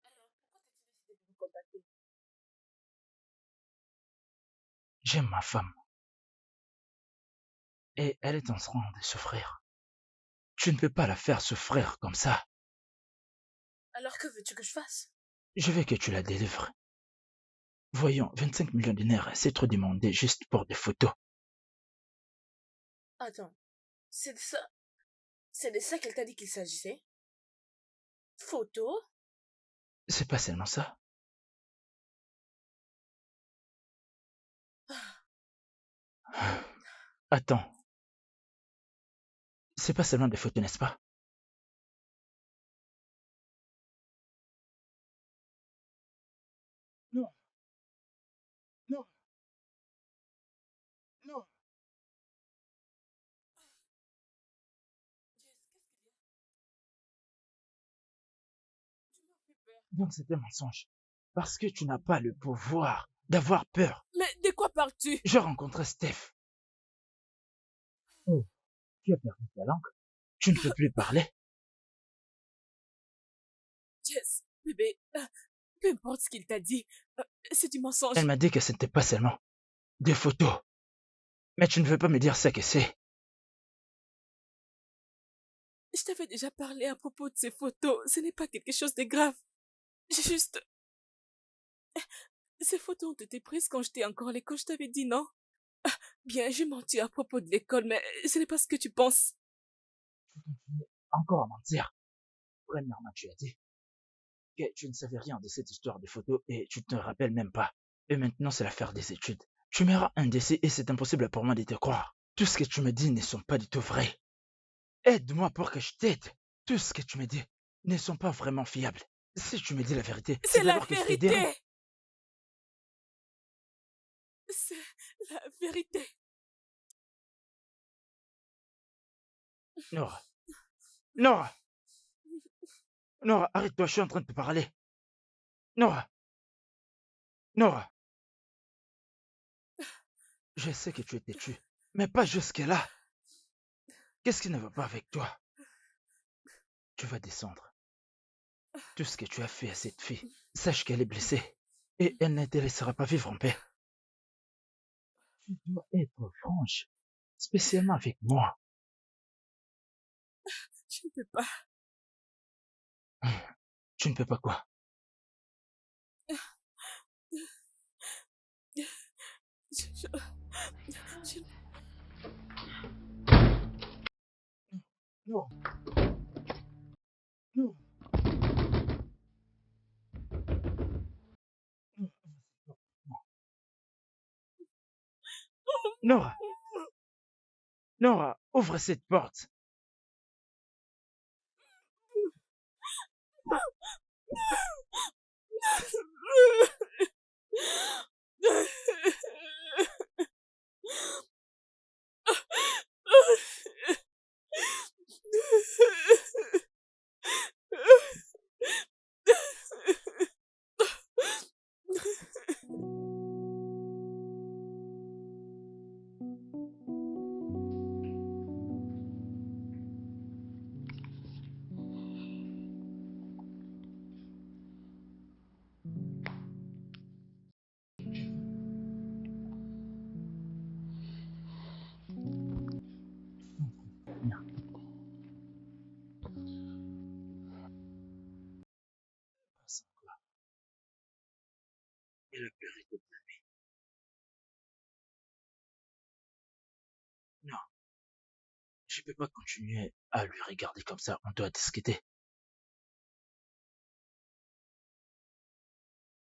Alors, pourquoi t'as-tu décidé de me contacter? J'aime ma femme et elle est en train de souffrir. Tu ne peux pas la faire souffrir comme ça. Alors, que veux-tu que je fasse? Je veux que tu la délivres. Voyons, 25 millions de dinars, c'est trop demandé juste pour des photos. Attends, c'est de ça qu'elle t'a dit qu'il s'agissait? Photo? C'est pas seulement ça. Attends, c'est pas seulement des photos, n'est-ce pas? Non, non, non. Donc c'est un mensonge. Parce que tu n'as pas le pouvoir d'avoir peur. Mais de quoi parles-tu? Je rencontrais Steph. Oh, tu as perdu ta langue. Tu ne peux plus parler. Jess, bébé, peu importe ce qu'il t'a dit, c'est du mensonge. Elle m'a dit que ce n'était pas seulement des photos. Mais tu ne veux pas me dire ce que c'est. Je t'avais déjà parlé à propos de ces photos. Ce n'est pas quelque chose de grave. J'ai juste... Ces photos ont été prises quand j'étais encore à l'école, je t'avais dit, non? Bien, j'ai menti à propos de l'école, mais ce n'est pas ce que tu penses. Tu continues encore à mentir. Premièrement, tu as dit que tu ne savais rien de cette histoire de photos et tu ne te rappelles même pas. Et maintenant, c'est l'affaire des études. Tu m'auras un décès et c'est impossible pour moi de te croire. Tout ce que tu me dis ne sont pas du tout vrais. Aide-moi pour que je t'aide. Tout ce que tu me dis ne sont pas vraiment fiables. Si tu me dis la vérité, C'est la alors que je t'aiderai. vérité! C'est la vérité. Nora. Nora. Nora, arrête-toi, je suis en train de te parler. Nora. Nora. Je sais que tu es têtu, mais pas jusque-là. Qu'est-ce qui ne va pas avec toi? Tu vas descendre. Tout ce que tu as fait à cette fille, sache qu'elle est blessée et elle ne te laissera pas vivre en paix. Tu dois être franche, spécialement avec moi. Je ne peux pas. Tu ne peux pas quoi? Je- Non. Non. Nora. Nora, ouvre cette porte. Elle a pleuré toute la nuit. Non, je peux pas continuer à lui regarder comme ça. On doit discuter.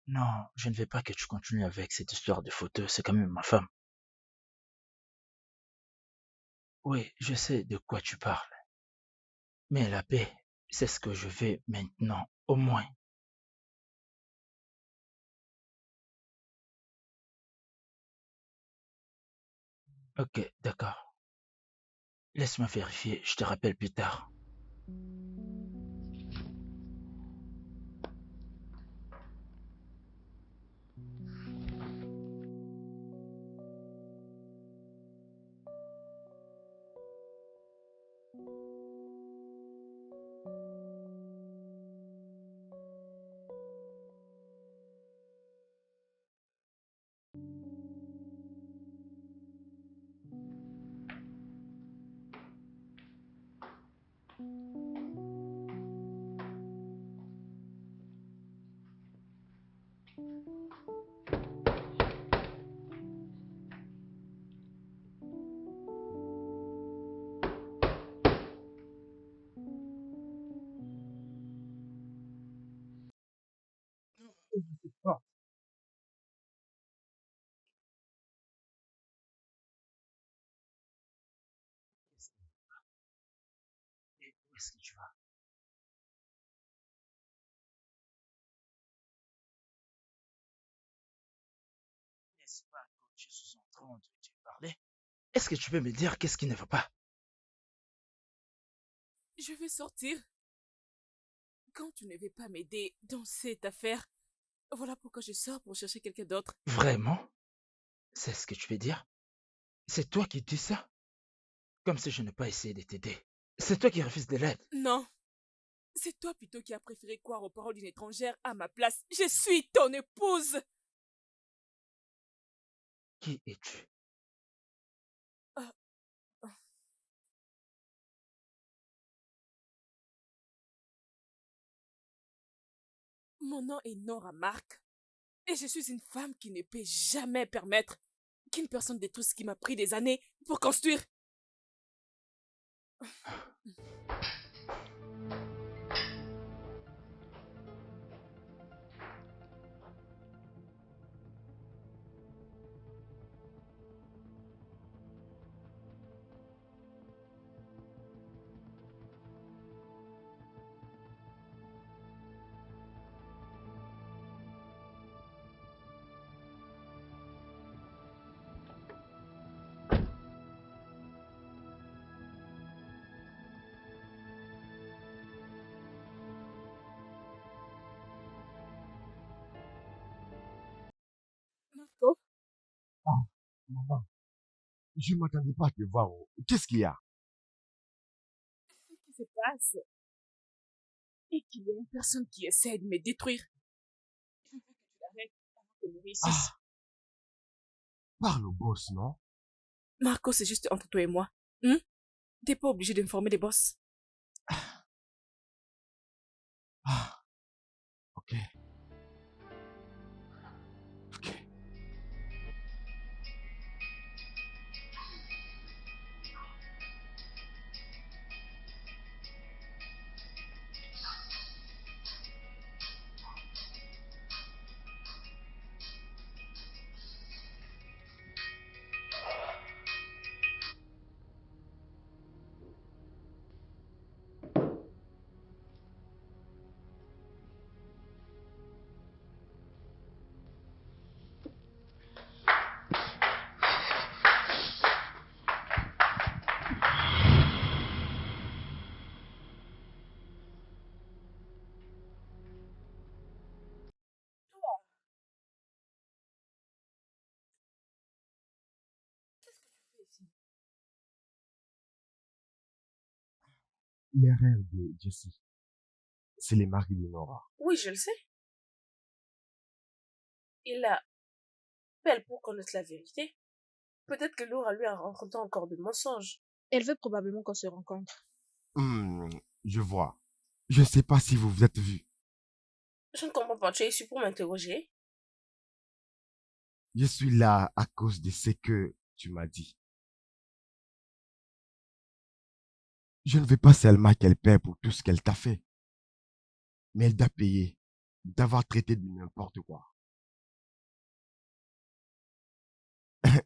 Non, je ne veux pas que tu continues avec cette histoire de photos. C'est quand même ma femme. Oui, je sais de quoi tu parles. Mais la paix, c'est ce que je veux maintenant, au moins. Ok, d'accord. Laisse-moi vérifier, je te rappelle plus tard. Oh, et où est-ce que tu vas? N'est-ce pas quand je suis en train de te parler? Est-ce que tu peux me dire qu'est-ce qui ne va pas? Je veux sortir. Quand tu ne veux pas m'aider dans cette affaire, voilà pourquoi je sors pour chercher quelqu'un d'autre. Vraiment? C'est ce que tu veux dire? C'est toi qui dis ça? Comme si je n'ai pas essayé de t'aider. C'est toi qui refuses de l'aide. Non, c'est toi plutôt qui as préféré croire aux paroles d'une étrangère à ma place. Je suis ton épouse. Qui es-tu? Ah, ah. Mon nom est Nora Mark et je suis une femme qui ne peut jamais permettre qu'une personne détruise ce qui m'a pris des années pour construire. Marco, Ah, maman, je ne m'attendais pas à te voir. Oh. Qu'est-ce qu'il y a? ce qui se passe est qu'il y a une personne qui essaie de me détruire. Je veux que tu l'arrêtes avant qu'elle ne réussisse. Ah, parle au boss, non? Marco, c'est juste entre toi et moi. Hein? T'es pas obligé d'informer les boss. Ah, ok. Ok. Les rêves de Jessie, c'est les marques de Nora. Oui, je le sais. Il appelle pour connaître la vérité. Peut-être que Laura lui a rencontré encore des mensonges. Elle veut probablement qu'on se rencontre. Je vois. Je ne sais pas si vous vous êtes vus. Je ne comprends pas. Tu es ici pour m'interroger? Je suis là à cause de ce que tu m'as dit. Je ne veux pas seulement qu'elle paie pour tout ce qu'elle t'a fait, mais elle doit payer d'avoir traité de n'importe quoi.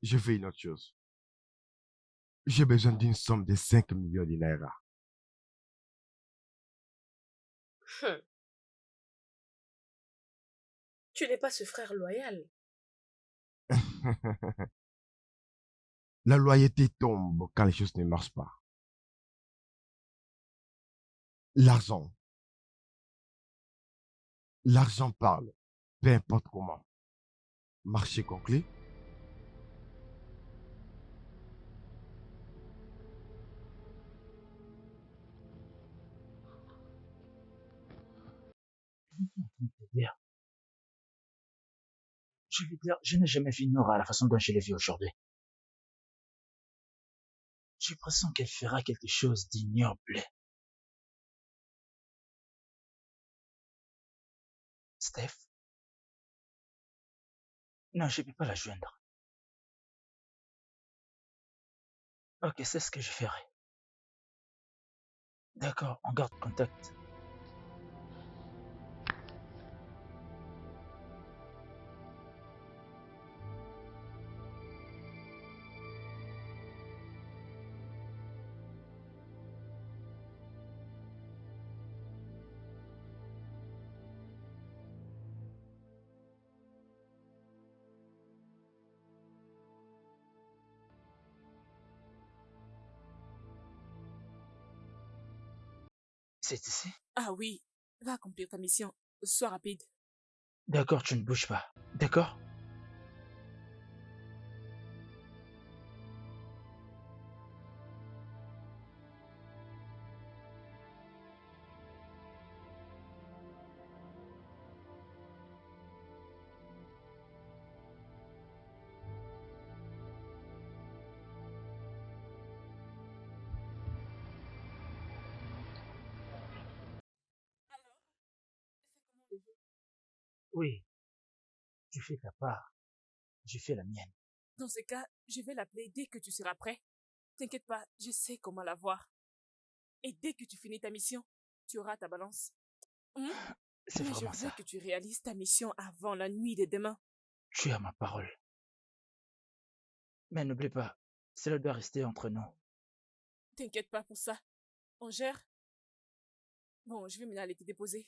Je veux une autre chose. J'ai besoin d'une somme de 5 millions de naira. Hum, Tu n'es pas ce frère loyal. La loyauté tombe quand les choses ne marchent pas. L'argent. L'argent parle, peu importe comment. Marché conclu. Je veux dire, je n'ai jamais vu Nora à la façon dont je l'ai vue aujourd'hui. J'ai l'impression qu'elle fera quelque chose d'ignoble. Steph? Non, je ne peux pas la joindre. Ok, c'est ce que je ferai. D'accord, on garde contact. C'est ici? Ah oui, va accomplir ta mission. Sois rapide. D'accord, tu ne bouges pas. D'accord? Oui, tu fais ta part. Je fais la mienne. Dans ce cas, je vais l'appeler dès que tu seras prêt. T'inquiète pas, je sais comment la voir. Et dès que tu finis ta mission, tu auras ta balance. C'est Mais je vraiment veux ça. que tu réalises ta mission avant la nuit de demain. Tu as ma parole. Mais n'oublie pas, cela doit rester entre nous. T'inquiète pas pour ça. On gère. Bon, je vais maintenant aller te déposer.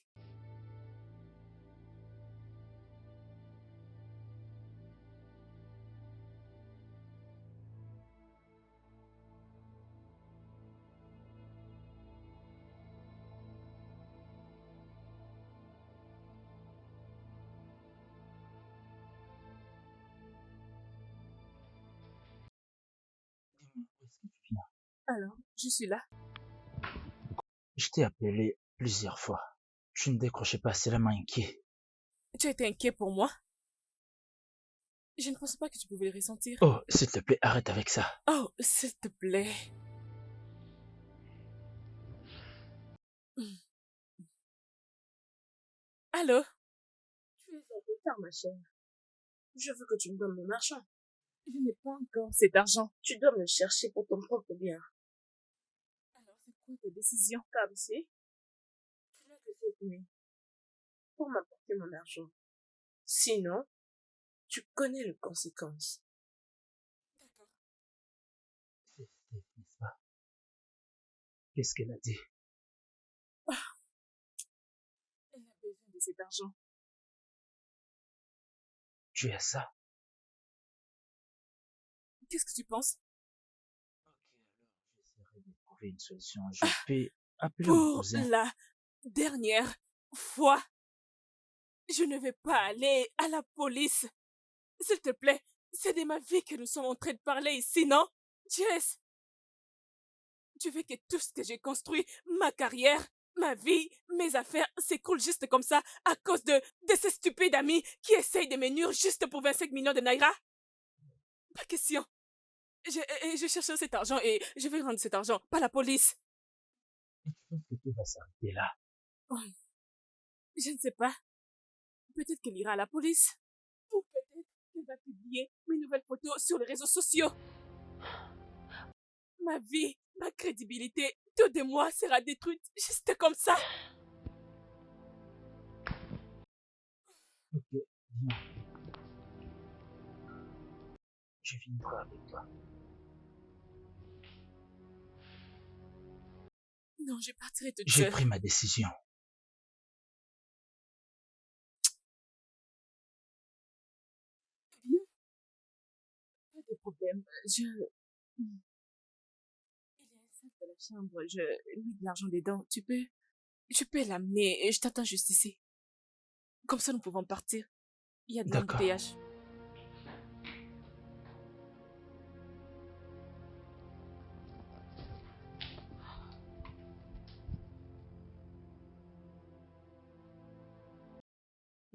Dis-moi, où est-ce que tu viens? Alors, je suis là. Je t'ai appelé plusieurs fois. Tu ne décrochais pas, cela m'a inquiet. Tu étais inquiet pour moi? Je ne pensais pas que tu pouvais le ressentir. Oh, s'il te plaît, arrête avec ça. Oh, s'il te plaît. Allô? Tu es en retard, ma chère. Je veux que tu me donnes mon argent. Je n'ai pas encore cet argent. Tu dois me le chercher pour ton propre bien. Alors, c'est quoi ta décision? Comme si tu n'as que cette nuit pour m'apporter mon argent. Sinon, tu connais les conséquences. D'accord. C'est Steph, n'est-ce pas? Qu'est-ce qu'elle a dit? Elle a besoin de cet argent. Tu as ça? Qu'est-ce que tu penses? Ok, alors j'essaierai de trouver une solution. Je peux appeler mon Pour cousin. la dernière fois, je ne vais pas aller à la police. S'il te plaît, c'est de ma vie que nous sommes en train de parler ici, non? Jess, tu veux que tout ce que j'ai construit, ma carrière, ma vie, mes affaires, s'écroulent juste comme ça à cause de ces stupides amis qui essayent de me nuire juste pour 25 millions de naira? Pas question. Je cherche cet argent et je vais rendre cet argent, pas la police. Et tu penses que tout va s'arrêter là? Oh, je ne sais pas. Peut-être qu'elle ira à la police. Ou peut-être qu'elle va publier mes nouvelles photos sur les réseaux sociaux. Ma vie, ma crédibilité, tout de moi sera détruite juste comme ça. Ok, viens. Je viendrai avec toi. Non, je partirai toute J'ai seule. pris ma décision. Bien. Pas de problème. Il y a un sac dans la chambre. Je mets de l'argent dedans. Tu peux l'amener. Je t'attends juste ici. Comme ça, nous pouvons partir. Il y a de D'accord. l'embouteillage.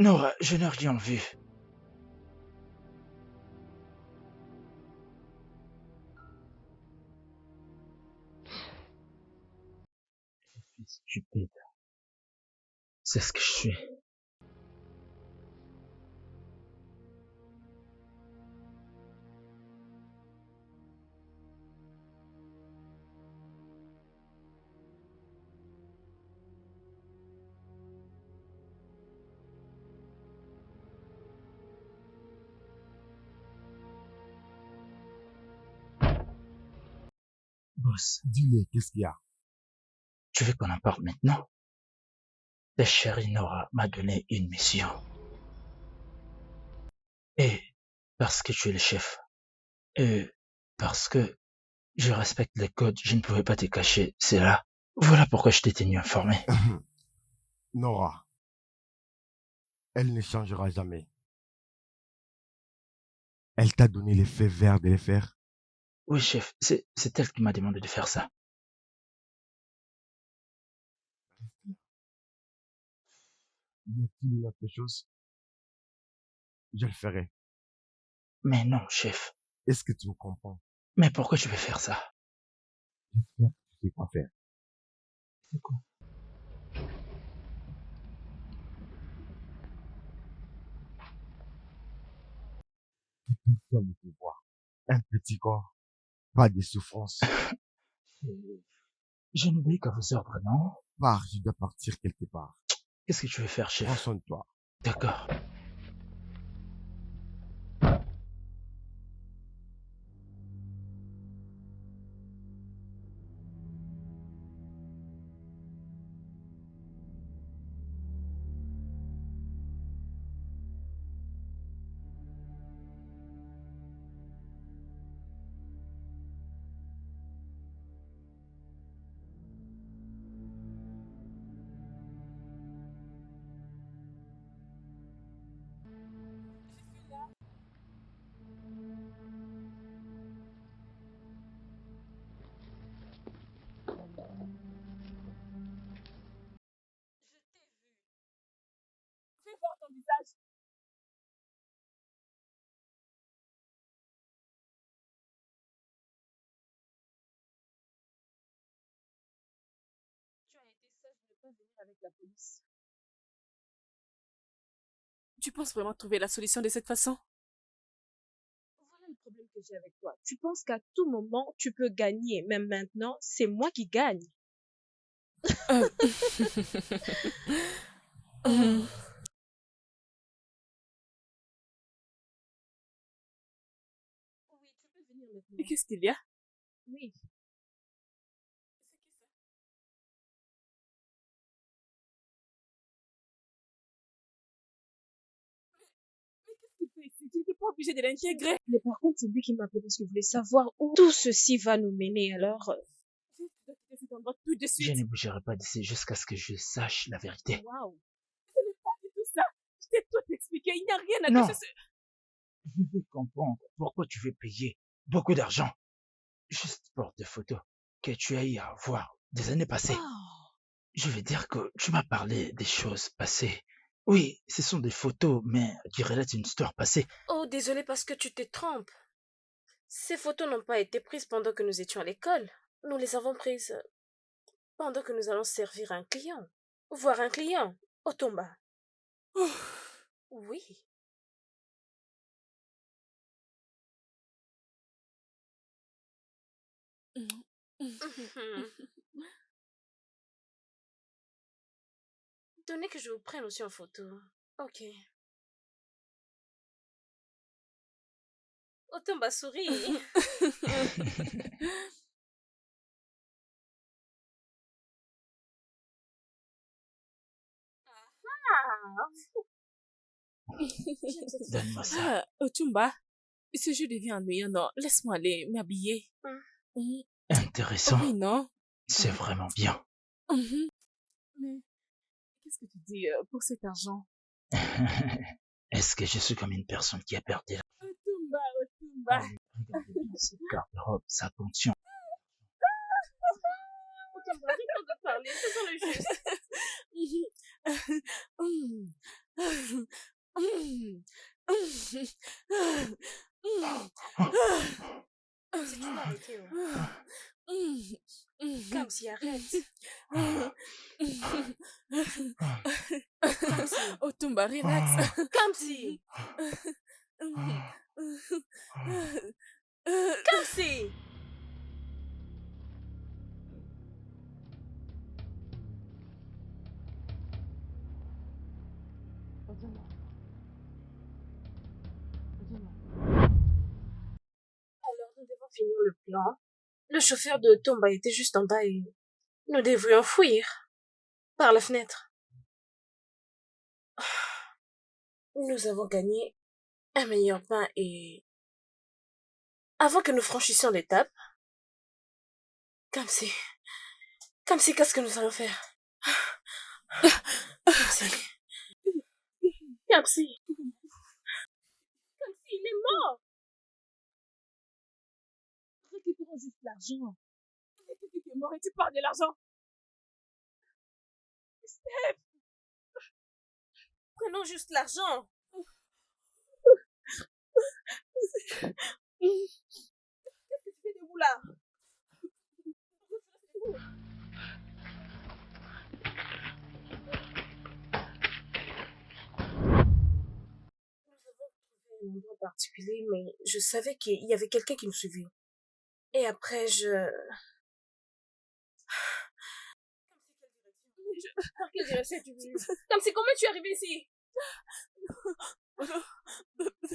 Nora, je n'ai rien vu. suis stupide. C'est ce que je suis. Boss, Dis-le, qu'est-ce qu'il y a? tu veux qu'on en parle maintenant? Ta chérie Nora m'a donné une mission. Et parce que tu es le chef, et parce que je respecte les codes, je ne pouvais pas te cacher. C'est là. Voilà pourquoi je t'ai tenu informé. Nora, elle ne changera jamais. Elle t'a donné les faits verts de les faire. Oui, chef, c'est elle qui m'a demandé de faire ça. Y a-t-il une autre chose? Je le ferai. Mais non, chef. Est-ce que tu me comprends? Mais pourquoi tu veux faire ça? J'espère que tu sais quoi faire. C'est quoi? Que personne ne te voit. Un petit corps, pas de souffrance. Je n'obéis qu'à vos ordres, non? Pars, je dois partir quelque part. Qu'est-ce que tu veux faire, Prends chef? soin de toi. D'accord. Fais voir ton visage. Tu as été sage de ne pas venir avec la police. Tu penses vraiment trouver la solution de cette façon? Voilà le problème que j'ai avec toi. Tu penses qu'à tout moment, tu peux gagner. Même maintenant, c'est moi qui gagne. Oui, tu peux venir maintenant. Et qu'est-ce qu'il y a? Oui. Mais qu'est-ce qu'il fait ici? Tu n'étais pas obligé de l'intégrer. Mais par contre, c'est lui qui m'a appelé parce qu'il voulait savoir où tout ceci va nous mener. Alors, Tu dois quitter cet endroit tout de Je suite. ne bougerai pas d'ici jusqu'à ce que je sache la vérité. waouh. Ce n'est pas du tout ça. Je t'ai tout expliqué. Il n'y a rien à Non. cacher. Je veux comprendre pourquoi tu veux payer beaucoup d'argent juste pour des photos que tu as eu à voir des années passées. Oh. Je veux dire que tu m'as parlé des choses passées. Oui, ce sont des photos, mais qui relatent une histoire passée. Oh, désolé parce que tu te trompes. Ces photos n'ont pas été prises pendant que nous étions à l'école. Nous les avons prises pendant que nous allons servir un client. Voir un client. Au tomba. Oui. Donnez que je vous prenne aussi en photo. Ok. Otomba sourit. Donne-moi ça. Otumba, ce jeu devient ennuyant, non? Laisse-moi aller m'habiller. Intéressant. Oui, non? C'est vraiment bien. Mais qu'est-ce que tu dis pour cet argent? Est-ce que je suis comme une personne qui a perdu la... Otumba, Otumba. Regardez bien cette garde-robe, sa pension. Otomba, arrête de parler, faisons le juste. Si tu peux arrêter, Kamsi, arrête. Kamsi. Otumba, relax. Kamsi. Kamsi. Alors, nous devons finir le plan. Le chauffeur de Tomba était juste en bas et nous devrions fuir par la fenêtre. Nous avons gagné un meilleur pain et avant que nous franchissions l'étape, Kamsi, qu'est-ce que nous allons faire? Kamsi, Kamsi, il est mort. Récupérons juste l'argent. Quelqu'un qui est mort et tu parles de l'argent. Steph, Prenons juste l'argent. qu'est-ce que tu fais debout là? Nous avons trouvé un endroit particulier, mais je savais qu'il y avait quelqu'un qui nous suivait. Et après, Par quelle direction tu veux? Kamsi, comment tu es arrivé ici?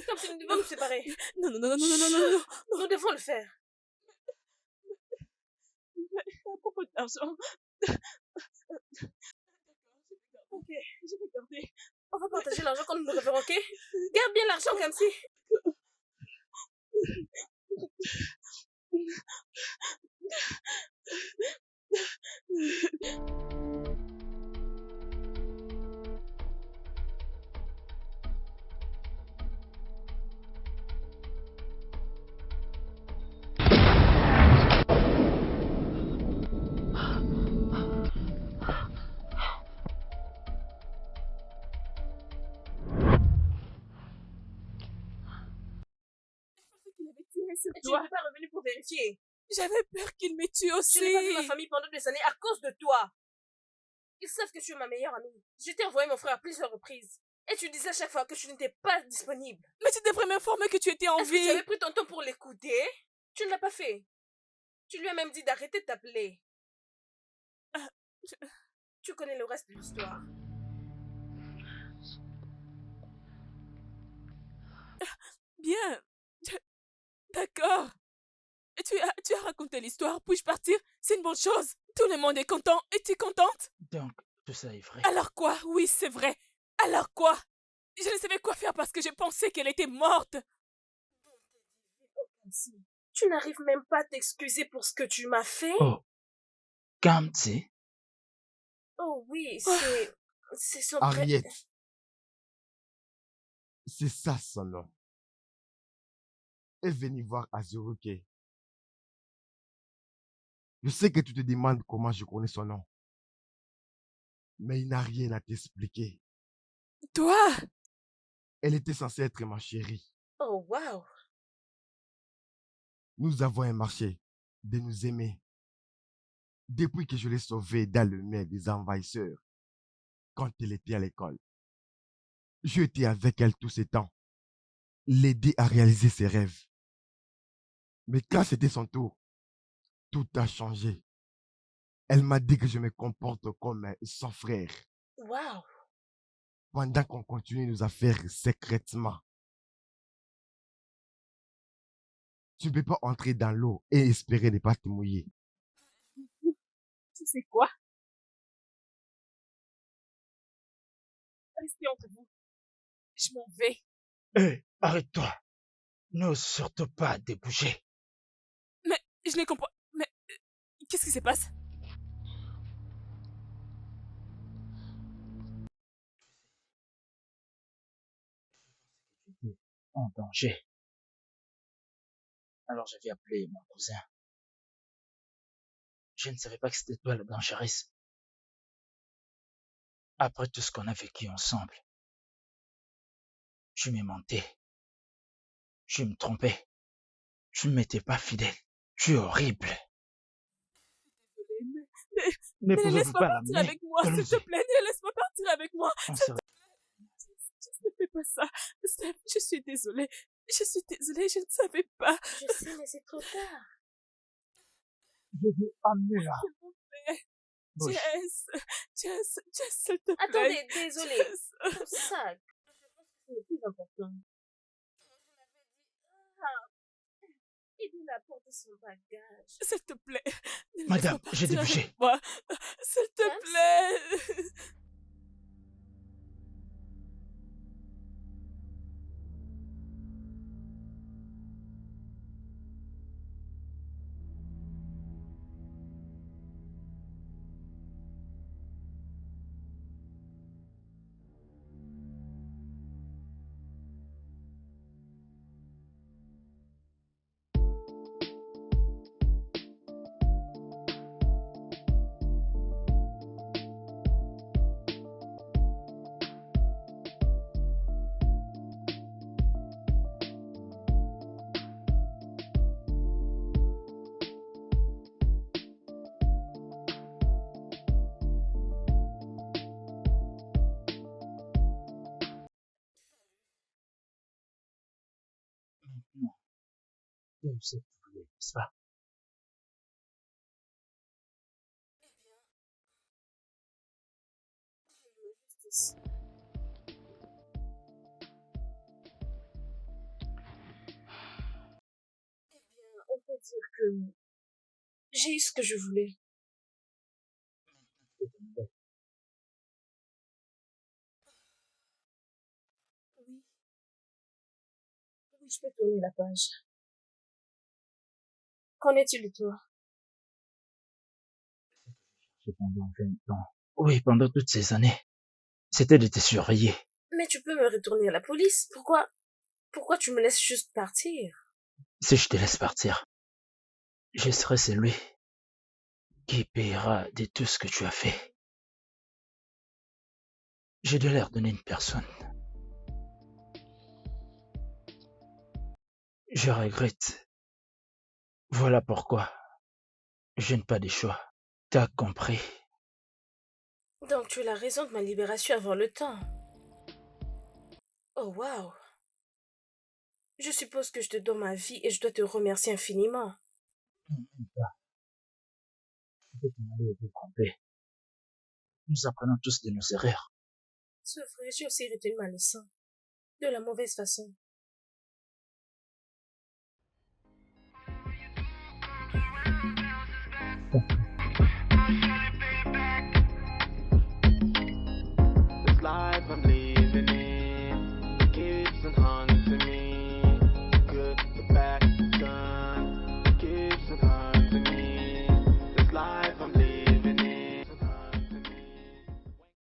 Kamsi, nous devons nous séparer. Non, non, non, non, non, non, non, non. Nous devons le faire. À propos d'argent. Ok, je vais garder. On va partager l'argent quand nous nous reverrons, ok? Garde bien l'argent, Kamsi. Qu'il avait tiré sur Et tu toi. n'es pas revenu pour vérifier. J'avais peur qu'il me tue aussi. Je n'ai pas vu ma famille pendant des années à cause de toi. Ils savent que tu es ma meilleure amie. Je t'ai envoyé mon frère à plusieurs reprises. Et tu disais à chaque fois que tu n'étais pas disponible. Mais tu devrais m'informer que tu étais en Est-ce que vie. tu avais pris ton temps pour l'écouter? Tu ne l'as pas fait. Tu lui as même dit d'arrêter de t'appeler. Tu connais le reste de l'histoire. Bien. D'accord. Tu as raconté l'histoire. Puis-je partir? C'est une bonne chose. Tout le monde est content. Es-tu contente? Donc, tout ça est vrai. Alors quoi? Oui, c'est vrai. Alors quoi? Je ne savais quoi faire parce que je pensais qu'elle était morte. Tu n'arrives même pas à t'excuser pour ce que tu m'as fait? Oh, Kamsi, Oh oui, c'est son Harriet. C'est ça son nom. Elle est venue voir Azuruke. Je sais que tu te demandes comment je connais son nom. Mais il n'a rien à t'expliquer. Toi? Elle était censée être ma chérie. Oh wow. Nous avons un marché de nous aimer. Depuis que je l'ai sauvée dans le main des envahisseurs, quand elle était à l'école. J'étais avec elle tout ce temps, l'aider à réaliser ses rêves. Mais quand c'était son tour, tout a changé. Elle m'a dit que je me comporte comme son frère. Wow. Pendant qu'on continue nos affaires secrètement. Tu ne peux pas entrer dans l'eau et espérer ne pas te mouiller. Tu sais quoi? Restez entre vous. Je m'en vais. hé, arrête-toi. N'ose surtout pas débouger. Mais je ne comprends. Mais qu'est-ce qui se passe? En danger. Alors j'avais appelé mon cousin. Je ne savais pas que c'était toi le dangereux. Après tout ce qu'on a vécu ensemble, je m'ai menti. Je me trompais. Tu ne m'étais pas fidèle. Tu es horrible. Mais, Ne mais pouvez-vous laisse-moi pas partir l'amener? avec moi, s'il te Allons-y. plaît. Laisse-moi partir avec moi. On S'il se... te Ne fais pas ça. Steph, je suis désolée. Je suis désolée, je ne savais pas. Je sais, mais c'est trop tard. Je vais amener là. S'il vous plaît. Bouge. Jess, s'il te plaît. Attendez, désolée. Jess. Ton sac. C'est le plus important. Aidez-la à porter son bagage. S'il te plaît. Madame, Laisse-moi j'ai partir débouché. avec moi. S'il te Comme plaît. Maintenant, tu as eu ce que tu voulais, n'est-ce pas? Justice. On peut dire que j'ai eu ce que je voulais. Oui. Oui, je peux tourner la page. Qu'en est-il de toi? Pendant 20 ans. Oui, pendant toutes ces années. C'était de te surveiller. Mais tu peux me retourner à la police. Pourquoi tu me laisses juste partir? Si je te laisse partir, je serai celui qui payera de tout ce que tu as fait. Je dois leur donner une personne. Je regrette. Voilà pourquoi je n'ai pas de choix. T'as compris? Donc tu es la raison de ma libération avant le temps. Oh waouh. Je suppose que je te dois ma vie et je dois te remercier infiniment. Non, même pas. Tu peux t'en aller et te tromper. Nous apprenons tous de nos erreurs. C'est vrai, j'ai aussi retenu ma leçon. De la mauvaise façon. Compris.